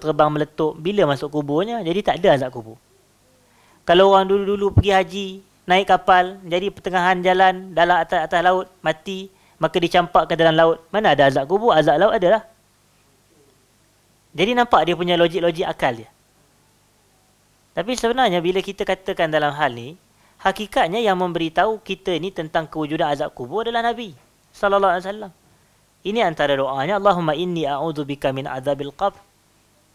terbang meletup, bila masuk kuburnya? Jadi tak ada azab kubur. Kalau orang dulu-dulu pergi haji, naik kapal, jadi pertengahan jalan dalam atas laut, mati, maka dicampakkan dalam laut. Mana ada azab kubur? Azab laut adalah. Jadi nampak dia punya logik-logik akal dia. Tapi sebenarnya bila kita katakan dalam hal ni, hakikatnya yang memberitahu kita ni tentang kewujudan azab kubur adalah Nabi sallallahu alaihi wasallam. Ini antara doanya, Allahumma inni a'udzubika min azabil qabr.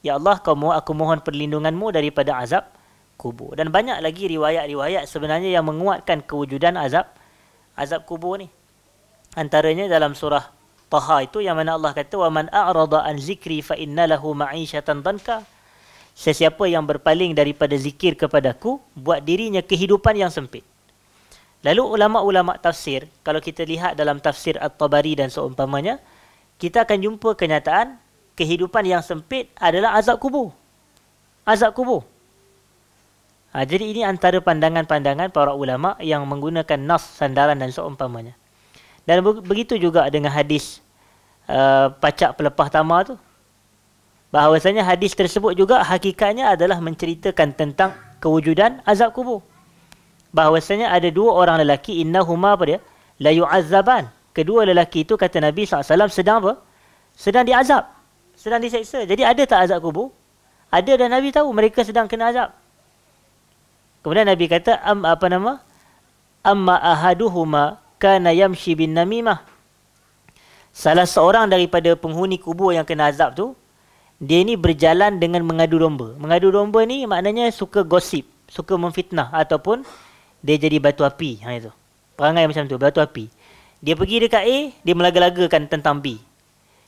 Ya Allah, aku mohon perlindunganmu daripada azab kubur. Dan banyak lagi riwayat-riwayat sebenarnya yang menguatkan kewujudan azab kubur ni. Antaranya dalam surah Taha itu yang mana Allah kata, wa man a'rada an zikri fa inna lahu ma'isyatan danka. Sesiapa yang berpaling daripada zikir kepadaku, buat dirinya kehidupan yang sempit. Lalu ulama-ulama tafsir, kalau kita lihat dalam tafsir At-Tabari dan seumpamanya, kita akan jumpa kenyataan kehidupan yang sempit adalah azab kubur. Azab kubur. Jadi ini antara pandangan-pandangan para ulama yang menggunakan nas, sandaran dan seumpamanya. Dan begitu juga dengan hadis pacak pelepah tamar tu. Bahawasanya hadis tersebut juga hakikatnya adalah menceritakan tentang kewujudan azab kubur. Bahawasanya ada dua orang lelaki, innahuma apa dia? La yu'azzaban. Kedua lelaki itu kata Nabi SAW sedang apa? Sedang diazab. Sedang diseksa. Jadi ada tak azab kubur? Ada, dan Nabi tahu mereka sedang kena azab. Kemudian Nabi kata, amma ahaduhuma kana yamshi bin namimah. Salah seorang daripada penghuni kubur yang kena azab tu, dia ni berjalan dengan mengadu domba. Mengadu domba ni maknanya suka gosip, suka memfitnah, ataupun dia jadi batu api. Itu perangai macam tu, batu api. Dia pergi dekat A, dia melaga-lagakan tentang B.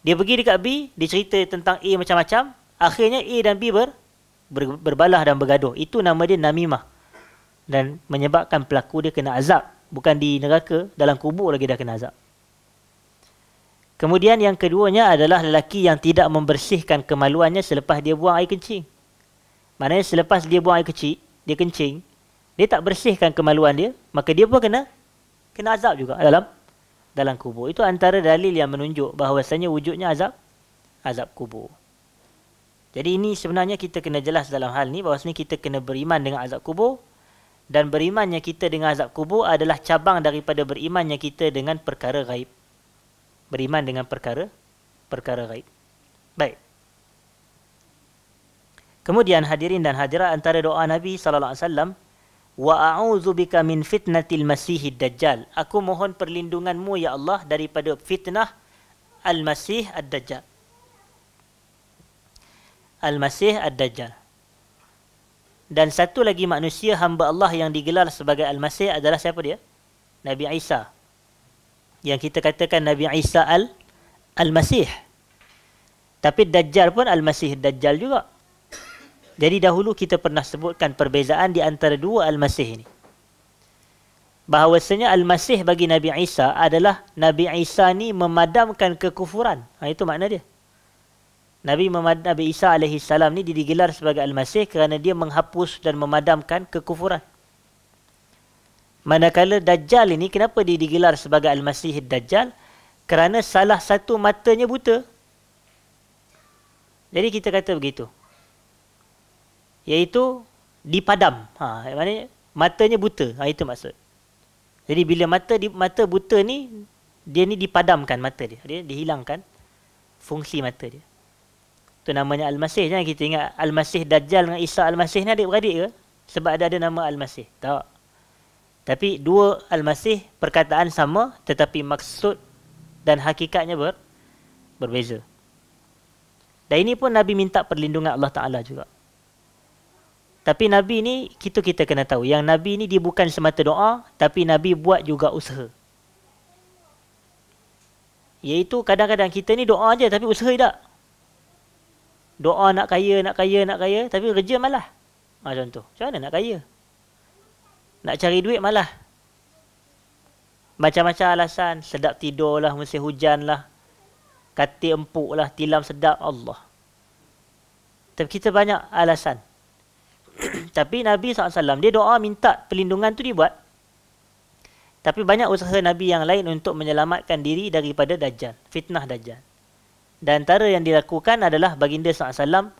Dia pergi dekat B, dia cerita tentang A macam-macam. Akhirnya A dan B berbalah dan bergaduh. Itu nama dia namimah. Dan menyebabkan pelaku dia kena azab. Bukan di neraka, dalam kubur lagi dah kena azab. Kemudian yang keduanya adalah lelaki yang tidak membersihkan kemaluannya selepas dia buang air kencing. Maknanya selepas dia buang air kecil, dia kencing, dia tak bersihkan kemaluan dia, maka dia pun kena azab juga dalam kubur. Itu antara dalil yang menunjuk bahawasanya wujudnya azab kubur. Jadi ini sebenarnya kita kena jelas dalam hal ni, bahawasanya kita kena beriman dengan azab kubur, dan berimannya kita dengan azab kubur adalah cabang daripada berimannya kita dengan perkara gaib. Beriman dengan perkara gaib. Baik. Kemudian hadirin dan hadirat, antara doa Nabi sallallahu alaihi wasallam, wa a'udzubika min fitnatil masihid dajjal. Aku mohon perlindunganmu ya Allah daripada fitnah al-masih ad-dajjal. Al-masih ad-dajjal. Dan satu lagi manusia hamba Allah yang digelar sebagai al-masih adalah siapa dia? Nabi Isa. Yang kita katakan Nabi Isa al-masih. Tapi dajjal pun al-masih dajjal juga. Jadi dahulu kita pernah sebutkan perbezaan di antara dua al-masih ini. Bahawasanya al-masih bagi Nabi Isa adalah Nabi Isa ni memadamkan kekufuran. Itu makna dia. Nabi Isa alaihi salam ni digelar sebagai al-masih kerana dia menghapus dan memadamkan kekufuran. Manakala dajjal ini, kenapa dia digelar sebagai al-masih dajjal? Kerana salah satu matanya buta. Jadi kita kata begitu. Iaitu dipadam. Maknanya matanya buta. Itu maksud. Jadi bila mata buta ni, dia ni dipadamkan mata dia. Dia dihilangkan fungsi mata dia. Itu namanya Al-Masih. Jangan kita ingat Al-Masih Dajjal dengan Isa Al-Masih ni adik-beradik ke? Sebab ada nama Al-Masih. Tak. Tapi dua Al-Masih perkataan sama tetapi maksud dan hakikatnya berbeza. Dan ini pun Nabi minta perlindungan Allah Ta'ala juga. Tapi Nabi ni kita kena tahu. Yang Nabi ni dia bukan semata doa, tapi Nabi buat juga usaha. Iaitu kadang-kadang kita ni doa je tapi usaha tak. Doa nak kaya, tapi kerja malah. Contoh. Macam mana nak kaya? Nak cari duit malah. Macam-macam alasan. Sedap tidur lah, musim hujan lah. Katil empuk lah, tilam sedap, Allah. Tapi kita banyak alasan. Tapi Nabi SAW, dia doa minta perlindungan tu dibuat. Tapi banyak usaha Nabi yang lain untuk menyelamatkan diri daripada Dajjal. Fitnah Dajjal. Dan antara yang dilakukan adalah baginda SAW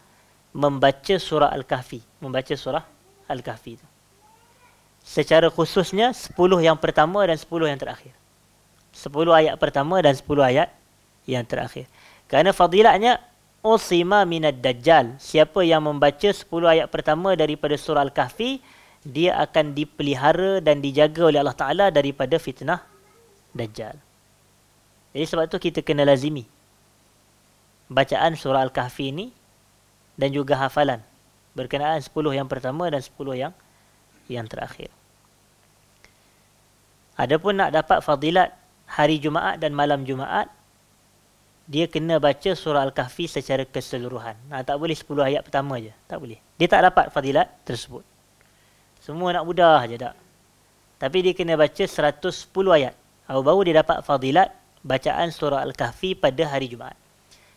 membaca surah Al-Kahfi. Membaca surah Al-Kahfi itu. Secara khususnya 10 yang pertama dan 10 yang terakhir. 10 ayat pertama dan 10 ayat yang terakhir. Kerana fadilatnya usima minad Dajjal. Siapa yang membaca 10 ayat pertama daripada surah Al-Kahfi, dia akan dipelihara dan dijaga oleh Allah Ta'ala daripada fitnah Dajjal. Jadi sebab tu kita kena lazimi bacaan surah Al-Kahfi ini dan juga hafalan berkenaan 10 yang pertama dan 10 yang terakhir. Adapun nak dapat fadilat hari Jumaat dan malam Jumaat, dia kena baca surah Al-Kahfi secara keseluruhan. Tak boleh 10 ayat pertama je. Tak boleh. Dia tak dapat fadilat tersebut. Semua nak mudah je tak. Tapi dia kena baca 110 ayat. Baru dia dapat fadilat bacaan surah Al-Kahfi pada hari Jumaat.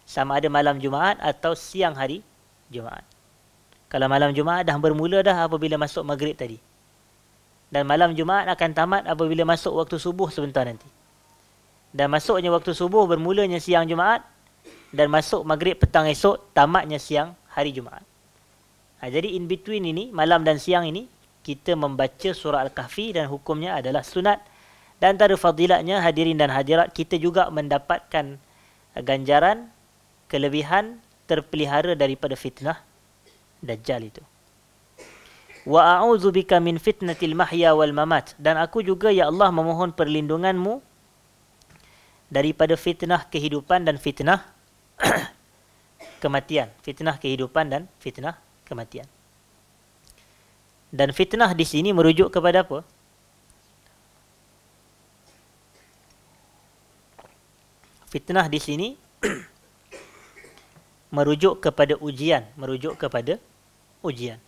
Sama ada malam Jumaat atau siang hari Jumaat. Kalau malam Jumaat dah bermula dah apabila masuk maghrib tadi. Dan malam Jumaat akan tamat apabila masuk waktu subuh sebentar nanti. Dan masuknya waktu subuh bermulanya siang Jumaat. Dan masuk maghrib petang esok tamatnya siang hari Jumaat. Jadi in between ini, malam dan siang ini, kita membaca surah Al-Kahfi dan hukumnya adalah sunat. Dan antara fadilatnya hadirin dan hadirat, kita juga mendapatkan ganjaran, kelebihan, terpelihara daripada fitnah Dajjal itu. Wa a'udzu bika min fitnatil mahya wal mamat. Dan aku juga ya Allah memohon perlindunganmu daripada fitnah kehidupan dan fitnah kematian. Fitnah kehidupan dan fitnah kematian. Dan fitnah di sini merujuk kepada apa? Fitnah di sini merujuk kepada ujian. Merujuk kepada ujian.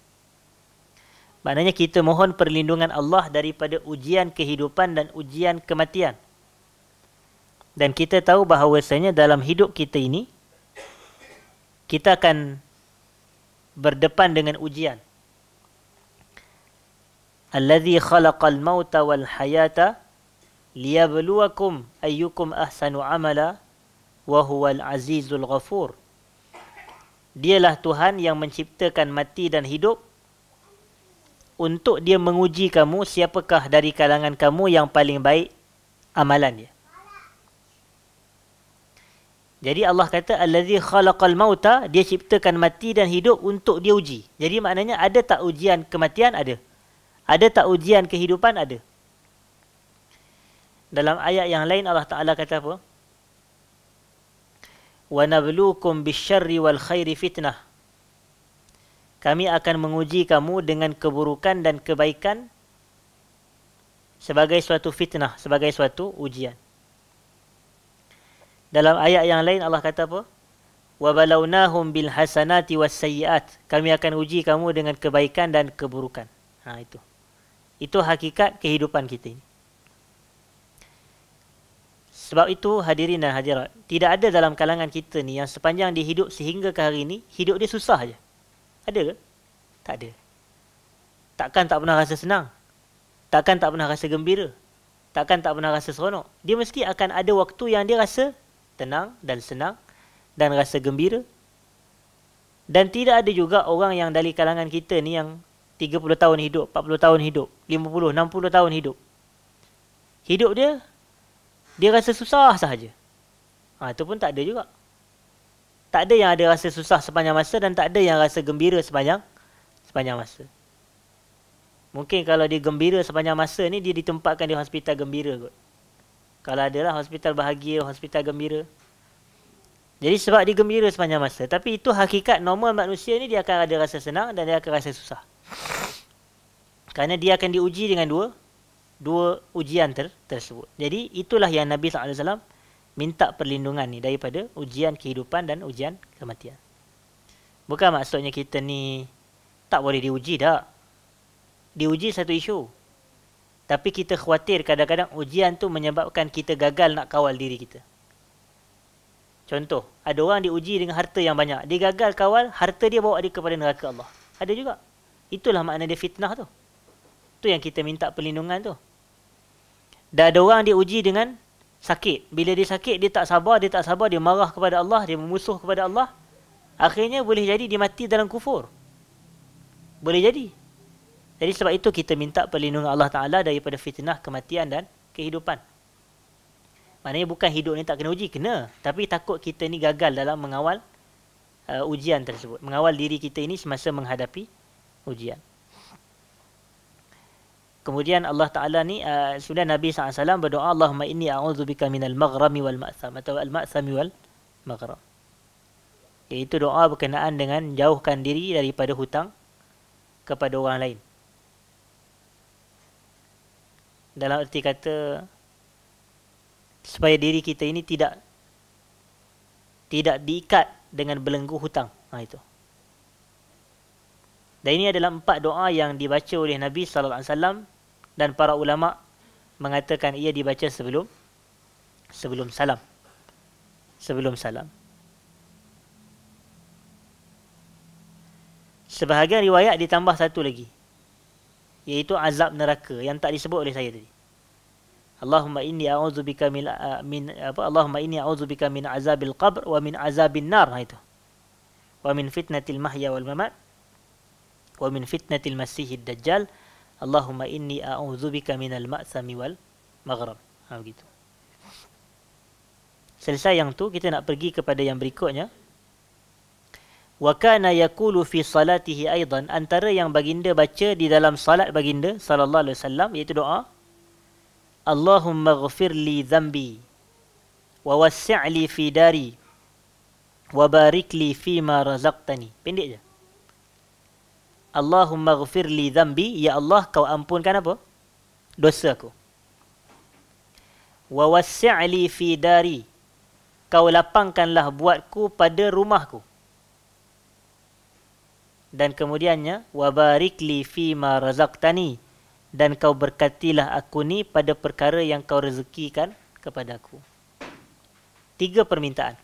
Maknanya kita mohon perlindungan Allah daripada ujian kehidupan dan ujian kematian. Dan kita tahu bahawasanya dalam hidup kita ini, kita akan berdepan dengan ujian. Allazi khalaqal mauta wal hayata liyabluwakum ayyukum ahsanu amala wa huwal azizul ghafur. Dialah Tuhan yang menciptakan mati dan hidup untuk dia menguji kamu siapakah dari kalangan kamu yang paling baik amalan dia. Jadi Allah kata allazi khalaqal mauta, dia ciptakan mati dan hidup untuk dia uji. Jadi maknanya ada tak ujian kematian? Ada. Ada tak ujian kehidupan? Ada. Dalam ayat yang lain Allah Ta'ala kata apa? Wa nabluukum bisyarri wal khairi fitnah. Kami akan menguji kamu dengan keburukan dan kebaikan sebagai suatu fitnah, sebagai suatu ujian. Dalam ayat yang lain Allah kata apa? Wa balawnahum bil hasanati was sayyiat. Kami akan uji kamu dengan kebaikan dan keburukan. Itu. Itu hakikat kehidupan kita ini. Sebab itu hadirin dan hadirat, tidak ada dalam kalangan kita ni yang sepanjang dia hidup sehingga ke hari ini, hidup dia susah aja. Ada ke? Tak ada. Takkan tak pernah rasa senang. Takkan tak pernah rasa gembira. Takkan tak pernah rasa seronok. Dia mesti akan ada waktu yang dia rasa tenang dan senang dan rasa gembira. Dan tidak ada juga orang yang dari kalangan kita ni yang 30 tahun hidup, 40 tahun hidup, 50, 60 tahun hidup. Hidup dia rasa susah sahaja. Itu pun tak ada juga. Tak ada yang ada rasa susah sepanjang masa dan tak ada yang rasa gembira sepanjang masa. Mungkin kalau dia gembira sepanjang masa ni, dia ditempatkan di hospital gembira kot. Kalau adalah hospital bahagia, hospital gembira. Jadi sebab dia gembira sepanjang masa. Tapi itu hakikat normal manusia ni, dia akan ada rasa senang dan dia akan rasa susah. Kerana dia akan diuji dengan dua ujian tersebut. Jadi itulah yang Nabi SAW minta perlindungan ni daripada ujian kehidupan dan ujian kematian. Bukan maksudnya kita ni tak boleh diuji tak. Diuji satu isu. Tapi kita khawatir kadang-kadang ujian tu menyebabkan kita gagal nak kawal diri kita. Contoh, ada orang diuji dengan harta yang banyak. Dia gagal kawal, harta dia bawa dia kepada neraka Allah. Ada juga. Itulah makna dia fitnah tu. Tu yang kita minta perlindungan tu. Dan ada orang diuji dengan sakit. Bila dia sakit, dia tak sabar, dia marah kepada Allah, dia memusuh kepada Allah. Akhirnya boleh jadi dia mati dalam kufur. Boleh jadi. Jadi sebab itu kita minta perlindungan Allah Ta'ala daripada fitnah kematian dan kehidupan. Maknanya bukan hidup ni tak kena uji, kena. Tapi takut kita ni gagal dalam mengawal ujian tersebut. Mengawal diri kita ini semasa menghadapi ujian. Kemudian Allah Ta'ala ni, sudah Nabi SAW berdoa, Allahumma inni a'udzubika minal maghrami wal ma'tham, atau al-ma'thami wal maghram. Iaitu doa berkenaan dengan jauhkan diri daripada hutang kepada orang lain. Dalam arti kata, supaya diri kita ini tidak diikat dengan belenggu hutang. Itu. Dan ini adalah 4 doa yang dibaca oleh Nabi SAW dan para ulama mengatakan ia dibaca sebelum salam. Sebelum salam. Sebahagian riwayat ditambah satu lagi, iaitu azab neraka yang tak disebut oleh saya tadi. Allahumma inni a'udzubika Allahumma inni a'udzubika min azabil qabr wa min azabin nar. Itu. Wa min fitnatil mahya wal mamat wa min fitnatil masihid dajjal. Allahumma inni a'udzubika minal ma'sami wal maghrab. Begitu. Selesai yang tu, kita nak pergi kepada yang berikutnya. Wa kana yaqulu fi salatihi aidan, antara yang baginda baca di dalam salat baginda sallallahu alaihi wasallam, iaitu doa, Allahumma ghfir li dhanbi wa wassi' fi dari wa barik li fima razaqtani. Pendek je. Allahumma ghfir li dhanbi, ya Allah kau ampunkan apa? Dosa aku. Wa wassi' fi dari, kau lapangkanlah buatku pada rumahku. Dan kemudiannya, wa barik li fima razaqtani, dan kau berkatilah aku ni pada perkara yang kau rezekikan kepadaku. 3 permintaan.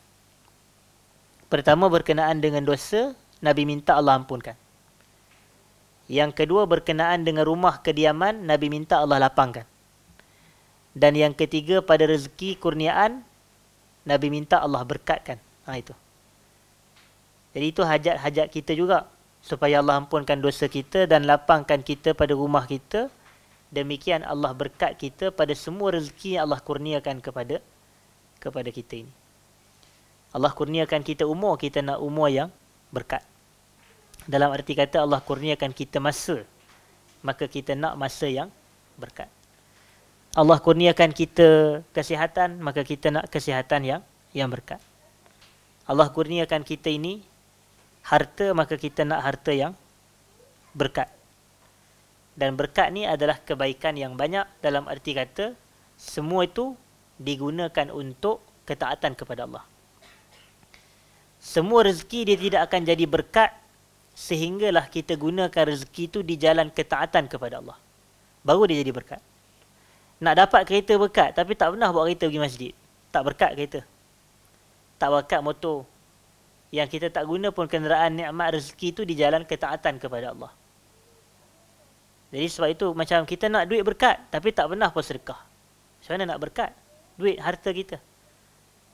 Pertama berkenaan dengan dosa, Nabi minta Allah ampunkan. Yang kedua berkenaan dengan rumah kediaman, Nabi minta Allah lapangkan. Dan yang ketiga pada rezeki kurniaan, Nabi minta Allah berkatkan. Itu. Jadi itu hajat-hajat kita juga. Supaya Allah ampunkan dosa kita dan lapangkan kita pada rumah kita. Demikian Allah berkat kita pada semua rezeki yang Allah kurniakan kepada kita ini. Allah kurniakan kita umur, kita nak umur yang berkat. Dalam arti kata Allah kurniakan kita masa, maka kita nak masa yang berkat. Allah kurniakan kita kesihatan, maka kita nak kesihatan yang berkat. Allah kurniakan kita ini harta, maka kita nak harta yang berkat. Dan berkat ni adalah kebaikan yang banyak, dalam arti kata semua itu digunakan untuk ketaatan kepada Allah. Semua rezeki dia tidak akan jadi berkat sehinggalah kita gunakan rezeki itu di jalan ketaatan kepada Allah. Baru dia jadi berkat. Nak dapat kereta berkat, tapi tak pernah bawa kereta pergi masjid. Tak berkat kereta. Tak berkat motor. Yang kita tak guna pun kenderaan nikmat rezeki itu di jalan ketaatan kepada Allah. Jadi sebab itu macam kita nak duit berkat, tapi tak pernah pun sedekah. Macam mana nak berkat? Duit, harta kita.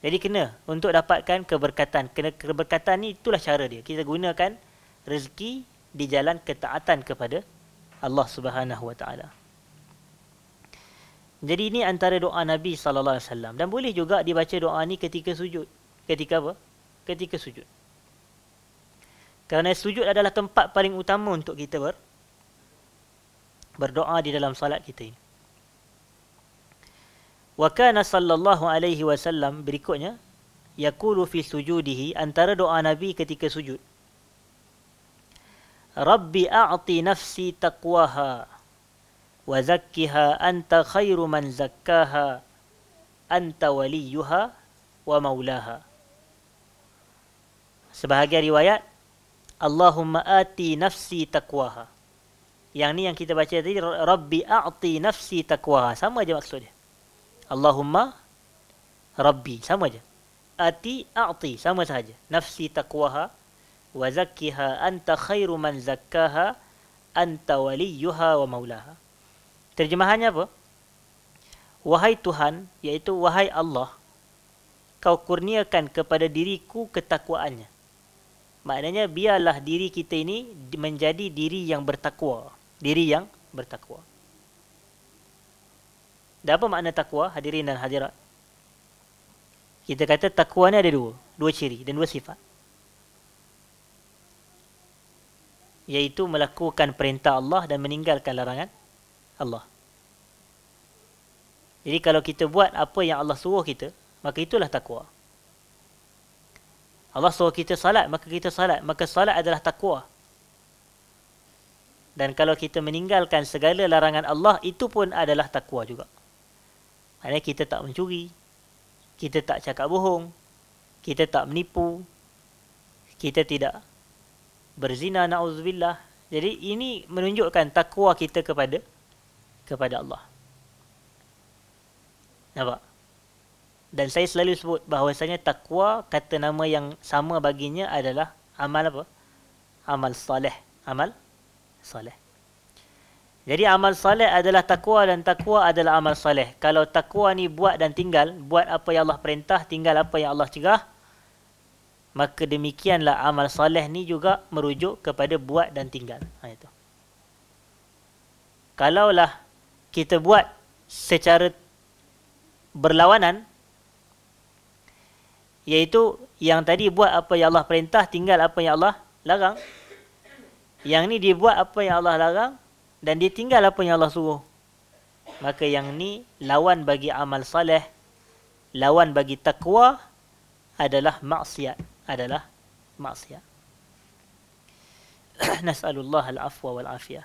Jadi kena untuk dapatkan keberkatan. Keberkatan ni itulah cara dia. Kita gunakan rezeki di jalan ketaatan kepada Allah Subhanahu Wa Taala. Jadi ini antara doa Nabi SAW. Dan boleh juga dibaca doa ni ketika sujud. Ketika apa? ketika sujud. Kerana sujud adalah tempat paling utama untuk kita berdoa di dalam salat kita ini. Wa kana sallallahu alaihi wasallam, berikutnya, yaqulu fi sujudihi, antara doa Nabi ketika sujud, Rabbi a'ti nafsi taqwaha wa zakkiha anta khairu man zakkaha anta waliyuha wa maulaha. Sebahagian riwayat, Allahumma ati nafsi taqwaha. Yang ni yang kita baca tadi, Rabbi a'ti nafsi taqwaha. Sama aja maksud dia. Allahumma Rabbi, sama aja. Ati, a'ti, sama sahaja. Nafsi taqwaha wa zakkiha anta khairu man zakkaha anta waliyuha wa maulaha. Terjemahannya apa? Wahai Tuhan, iaitu wahai Allah, kau kurniakan kepada diriku ketakwaannya. Maknanya biarlah diri kita ini menjadi diri yang bertakwa. Diri yang bertakwa. Dan apa makna takwa, hadirin dan hadirat? Kita kata takwa ni ada dua ciri dan dua sifat. Iaitu melakukan perintah Allah dan meninggalkan larangan Allah. Jadi kalau kita buat apa yang Allah suruh kita, maka itulah takwa. Allah suruh kita salat, maka kita salat. Maka salat adalah takwa. Dan kalau kita meninggalkan segala larangan Allah, itu pun adalah takwa juga. Maksudnya kita tak mencuri, kita tak cakap bohong, kita tak menipu, kita tidak berzina, na'udzubillah. Jadi ini menunjukkan takwa kita kepada Allah. Nampak? Dan saya selalu sebut bahawasanya takwa, kata nama yang sama baginya adalah amal apa? Amal saleh. Amal saleh. Jadi amal saleh adalah takwa dan takwa adalah amal saleh. Kalau takwa ni buat dan tinggal, buat apa yang Allah perintah, tinggal apa yang Allah cegah, maka demikianlah amal saleh ni juga merujuk kepada buat dan tinggal. Itu. Kalaulah kita buat secara berlawanan, iaitu yang tadi buat apa yang Allah perintah, tinggal apa yang Allah larang. Yang ni dia buat apa yang Allah larang dan dia tinggal apa yang Allah suruh. Maka yang ni lawan bagi amal saleh, lawan bagi takwa adalah maksiat. Adalah maksiat. Nas'alullah al-afwa wal-afiyah.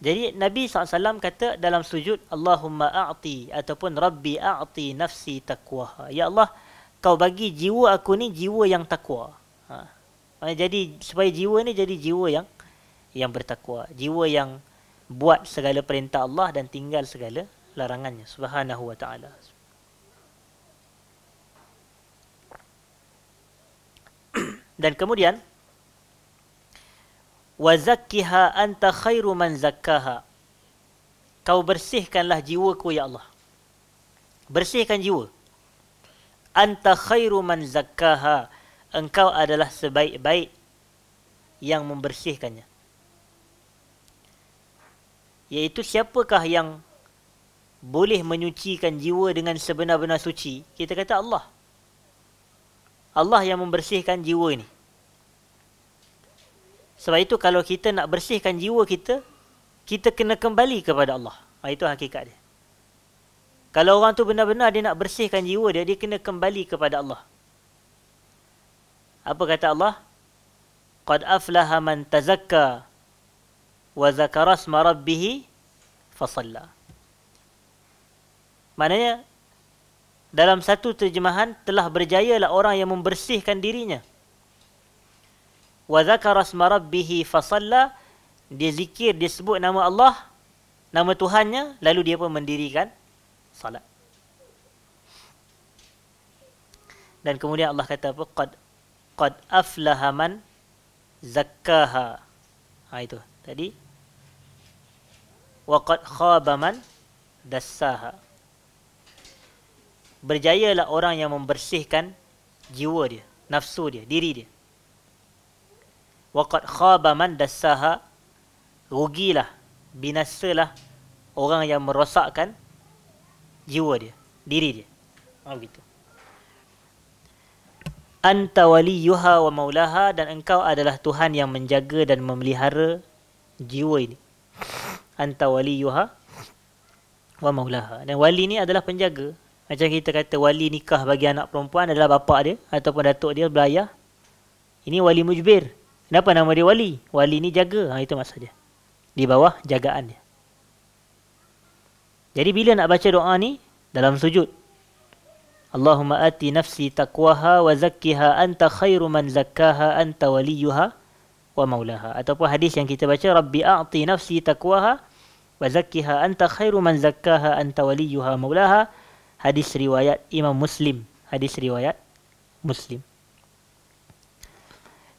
Jadi Nabi SAW kata dalam sujud, Allahumma a'ti ataupun Rabbi a'ti nafsi taqwaha. Ya Allah, kau bagi jiwa aku ni jiwa yang takwa. Jadi supaya jiwa ni jadi jiwa yang bertakwa. Jiwa yang buat segala perintah Allah dan tinggal segala larangannya. Subhanahu wa ta'ala. Dan kemudian, wa zakkiha anta khairu man zakkaha. Kau bersihkanlah jiwaku ya Allah. Bersihkan jiwa. Anta khairu man zakkaha. Engkau adalah sebaik-baik yang membersihkannya. Iaitu siapakah yang boleh menyucikan jiwa dengan sebenar-benar suci? Kita kata Allah. Allah yang membersihkan jiwa ini. Sebab itu kalau kita nak bersihkan jiwa kita, kita kena kembali kepada Allah. Itu hakikat dia. Kalau orang tu benar-benar dia nak bersihkan jiwa dia, dia kena kembali kepada Allah. Apa kata Allah? Qad aflaha man tazakka wa zakara asma rabbih fasalla. Maknanya dalam satu terjemahan, telah berjayalah orang yang membersihkan dirinya. Wa zakara asma rabbih fasalla, dia zikir, dia sebut nama Allah, nama Tuhannya, lalu dia pun mendirikan salat. Dan kemudian Allah kata apa? Qad aflaha man zakkaha. Itu tadi. Wa qad khaba man dassaha. Berjayalah orang yang membersihkan jiwa dia, nafsu dia, diri dia. Wa qad khaba man dassaha. Rugilah, binasalah orang yang merosakkan jiwa dia, diri dia. Begitu. anta waliyuha wa maulaha, dan engkau adalah Tuhan yang menjaga dan memelihara jiwa ini. Anta waliyuha wa maulaha. Dan wali ni adalah penjaga. Macam kita kata wali nikah bagi anak perempuan adalah bapa dia ataupun datuk dia, belayah. Ini wali mujbir. Kenapa nama dia wali? Wali ni jaga. Itu maksud dia. Di bawah jagaan dia. Jadi bila nak baca doa ni dalam sujud, Allahumma ati nafsi taqwaha wa zakkiha anta khairu man zakkaha anta waliyuha wa maulaha. Ataupun hadis yang kita baca, Rabbi a'ti nafsi taqwaha wa zakkiha anta khairu man zakkaha anta waliyuha maulaha. Hadis riwayat Imam Muslim. Hadis riwayat Muslim.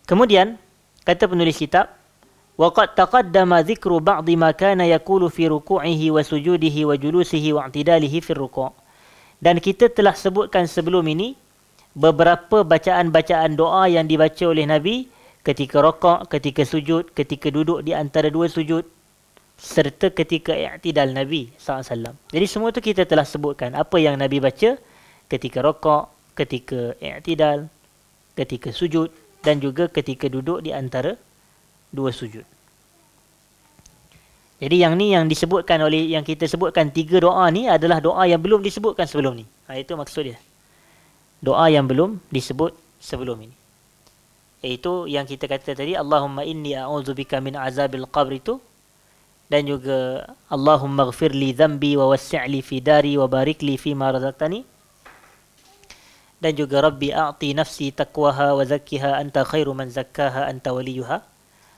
Kemudian kata penulis kitab, وَقَدْ تَقَدَّمَ ذِكْرُ بَعْضِ مَا كَانَ يَقُولُ فِي رُكُوعِهِ وَسُجُودِهِ وَجُلُوسِهِ وَاعْتِدَالِهِ فِي الرُّكُوعِ. Dan kita telah sebutkan sebelum ini beberapa bacaan-bacaan doa yang dibaca oleh Nabi ketika rukuk, ketika sujud, ketika duduk di antara dua sujud, serta ketika i'tidal Nabi SAW. Jadi semua tu kita telah sebutkan apa yang Nabi baca ketika rukuk, ketika i'tidal, ketika sujud, dan juga ketika duduk di antara dua sujud. Jadi yang ni yang disebutkan oleh, yang kita sebutkan 3 doa ni adalah doa yang belum disebutkan sebelum ni. Itu maksud dia. Doa yang belum disebut sebelum ini. Iaitu yang kita kata tadi, Allahumma inni a'udzubika min azabil qabr itu, dan juga Allahumma ghfir li dhanbi wa wassi'li fi dari wa barik li fi ma razaqtani, dan juga Rabbi a'ti nafsi taqwaha wa zakkiha anta khairu man zakkaha anta waliyuha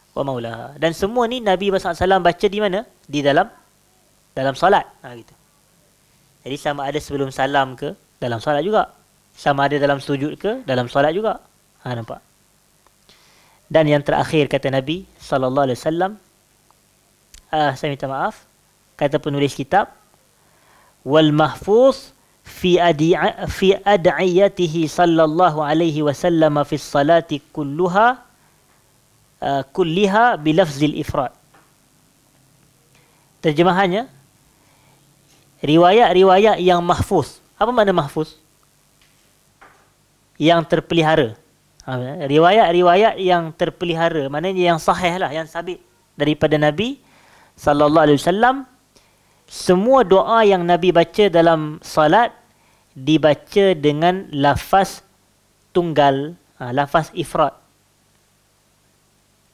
wa maulaha. Dan semua ni Nabi SAW baca di mana? Di dalam salat. Gitu. Jadi sama ada sebelum salam ke dalam salat juga, sama ada dalam sujud ke dalam salat juga. Nampak? Dan yang terakhir kata Nabi SAW, saya minta maaf, kata penulis kitab, wal mahfuz fi ad'iyatihi sallallahu alaihi wasallam fi salati kulliha bilafzil ifrad. Terjemahannya, riwayat-riwayat yang mahfuz. Apa makna mahfuz? Yang terpelihara. Riwayat-riwayat yang terpelihara, maknanya yang sahih lah, yang sabit daripada Nabi sallallahu alaihi wasallam. Semua doa yang Nabi baca dalam salat dibaca dengan lafaz tunggal, lafaz ifrad.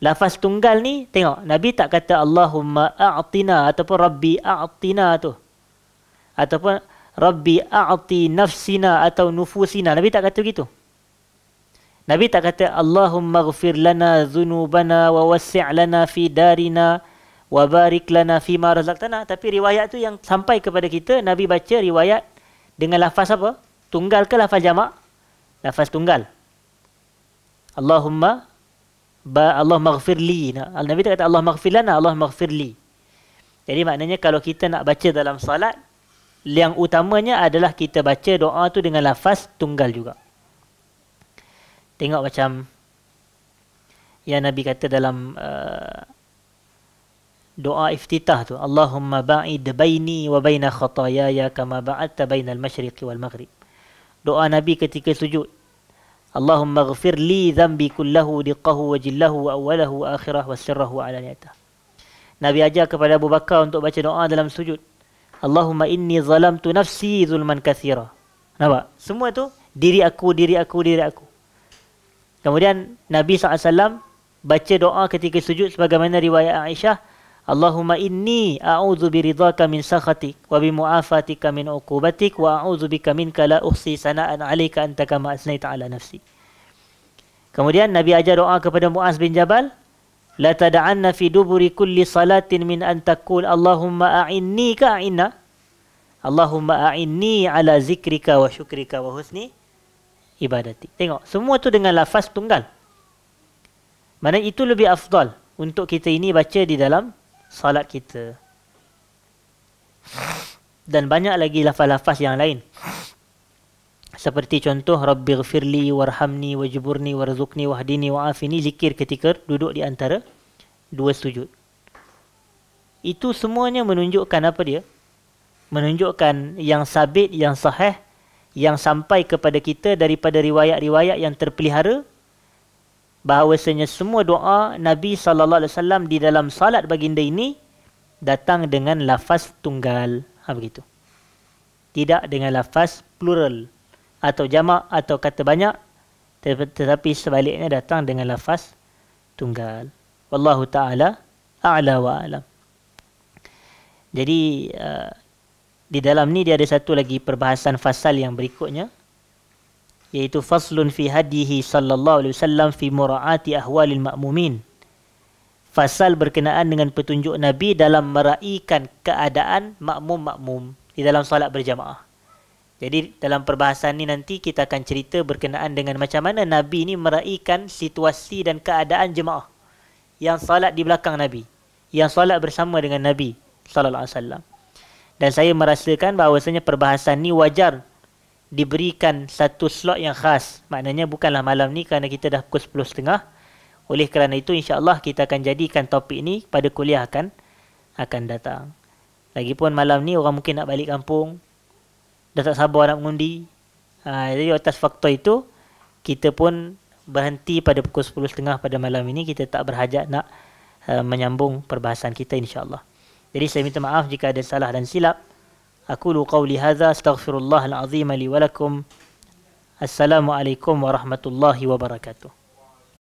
Lafaz tunggal ni, tengok, Nabi tak kata Allahumma a'tina ataupun Rabbi a'tina tu, ataupun Rabbi a'ti nafsina atau nufusina. Nabi tak kata begitu. Nabi tak kata Allahumma ghfir lana dhunubana wa wassi' lana fi darina wa barik lana fi ma razaqtana. Tapi riwayat tu yang sampai kepada kita, Nabi baca riwayat dengan lafaz apa? Tunggal ke lafaz jamak? Lafaz tunggal. Allahumma ghfir li. Nabi tak kata Allahumma ghfir lana, Allahumma ghfir li. Jadi maknanya kalau kita nak baca dalam salat, yang utamanya adalah kita baca doa tu dengan lafaz tunggal juga. Tengok macam yang Nabi kata dalam doa iftitah tu, Allahumma ba'id baini wa baina khatayaya kama ba'adta bainal masyriqi wal maghrib. Doa Nabi ketika sujud, Allahumma ghfir li dhanbi kullahu diqahu wa jillahu wa awalahu wa akhirah wa sirrahu ala niyatah. Nabi ajar kepada Abu Bakar untuk baca doa dalam sujud, Allahumma inni zalamtu nafsi zulman kathira. Nampak? Semua tu diri aku. Kemudian Nabi SAW baca doa ketika sujud sebagaimana riwayat Aisyah, Allahumma inni a'udzu biridhaka min sakhatik wa bimu'afatika min uqubatik wa a'udzu bika minka la uhsi sana'an 'alaika anta kama asnaita 'ala nafsi. Kemudian Nabi ajar doa kepada Muaz bin Jabal, la tad'anna fi duburi kulli salatin min an taqul Allahumma a'inni ka'inna. Allahumma a'inni 'ala zikrika wa syukrika wa husni ibadati. Tengok, semua tu dengan lafaz tunggal. Mana itu lebih afdal untuk kita ini baca di dalam salat kita. Dan banyak lagi lafaz-lafaz yang lain. Seperti contoh Rabbighfirli warhamni wajburni warzuqni wahdini wa'afini, zikir ketika duduk di antara dua sujud. Itu semuanya menunjukkan apa dia? Menunjukkan yang sabit, yang sahih, yang sampai kepada kita daripada riwayat-riwayat yang terpelihara, bahawasanya semua doa Nabi SAW di dalam salat baginda ini datang dengan lafaz tunggal. Begitu. Tidak dengan lafaz plural atau jamak atau kata banyak, tetapi sebaliknya datang dengan lafaz tunggal. Wallahu ta'ala a'la wa a'lam. Jadi di dalam ni dia ada satu lagi perbahasan fasal yang berikutnya, iaitu faslun fi hadihi sallallahu alaihi wasallam fi mura'ati ahwalil ma'mumin. Fasal berkenaan dengan petunjuk Nabi dalam meraihkan keadaan makmum-makmum di dalam solat berjamaah. Jadi dalam perbahasan ni nanti kita akan cerita berkenaan dengan macam mana Nabi ni meraihkan situasi dan keadaan jemaah yang solat di belakang Nabi, yang solat bersama dengan Nabi sallallahu alaihi wasallam. Dan saya merasakan bahawasanya perbahasan ni wajar diberikan satu slot yang khas. Maknanya bukanlah malam ni kerana kita dah pukul 10.30. Oleh kerana itu insya-Allah kita akan jadikan topik ni pada kuliah akan datang. Lagipun malam ni orang mungkin nak balik kampung, dah tak sabar nak mengundi. Jadi atas faktor itu kita pun berhenti pada pukul 10.30 pada malam ini. Kita tak berhajat nak menyambung perbahasan kita insya-Allah. Jadi saya minta maaf jika ada salah dan silap. Aqulu qawli hadza astaghfirullahal azim li wa lakum. Assalamualaikum warahmatullahi wabarakatuh.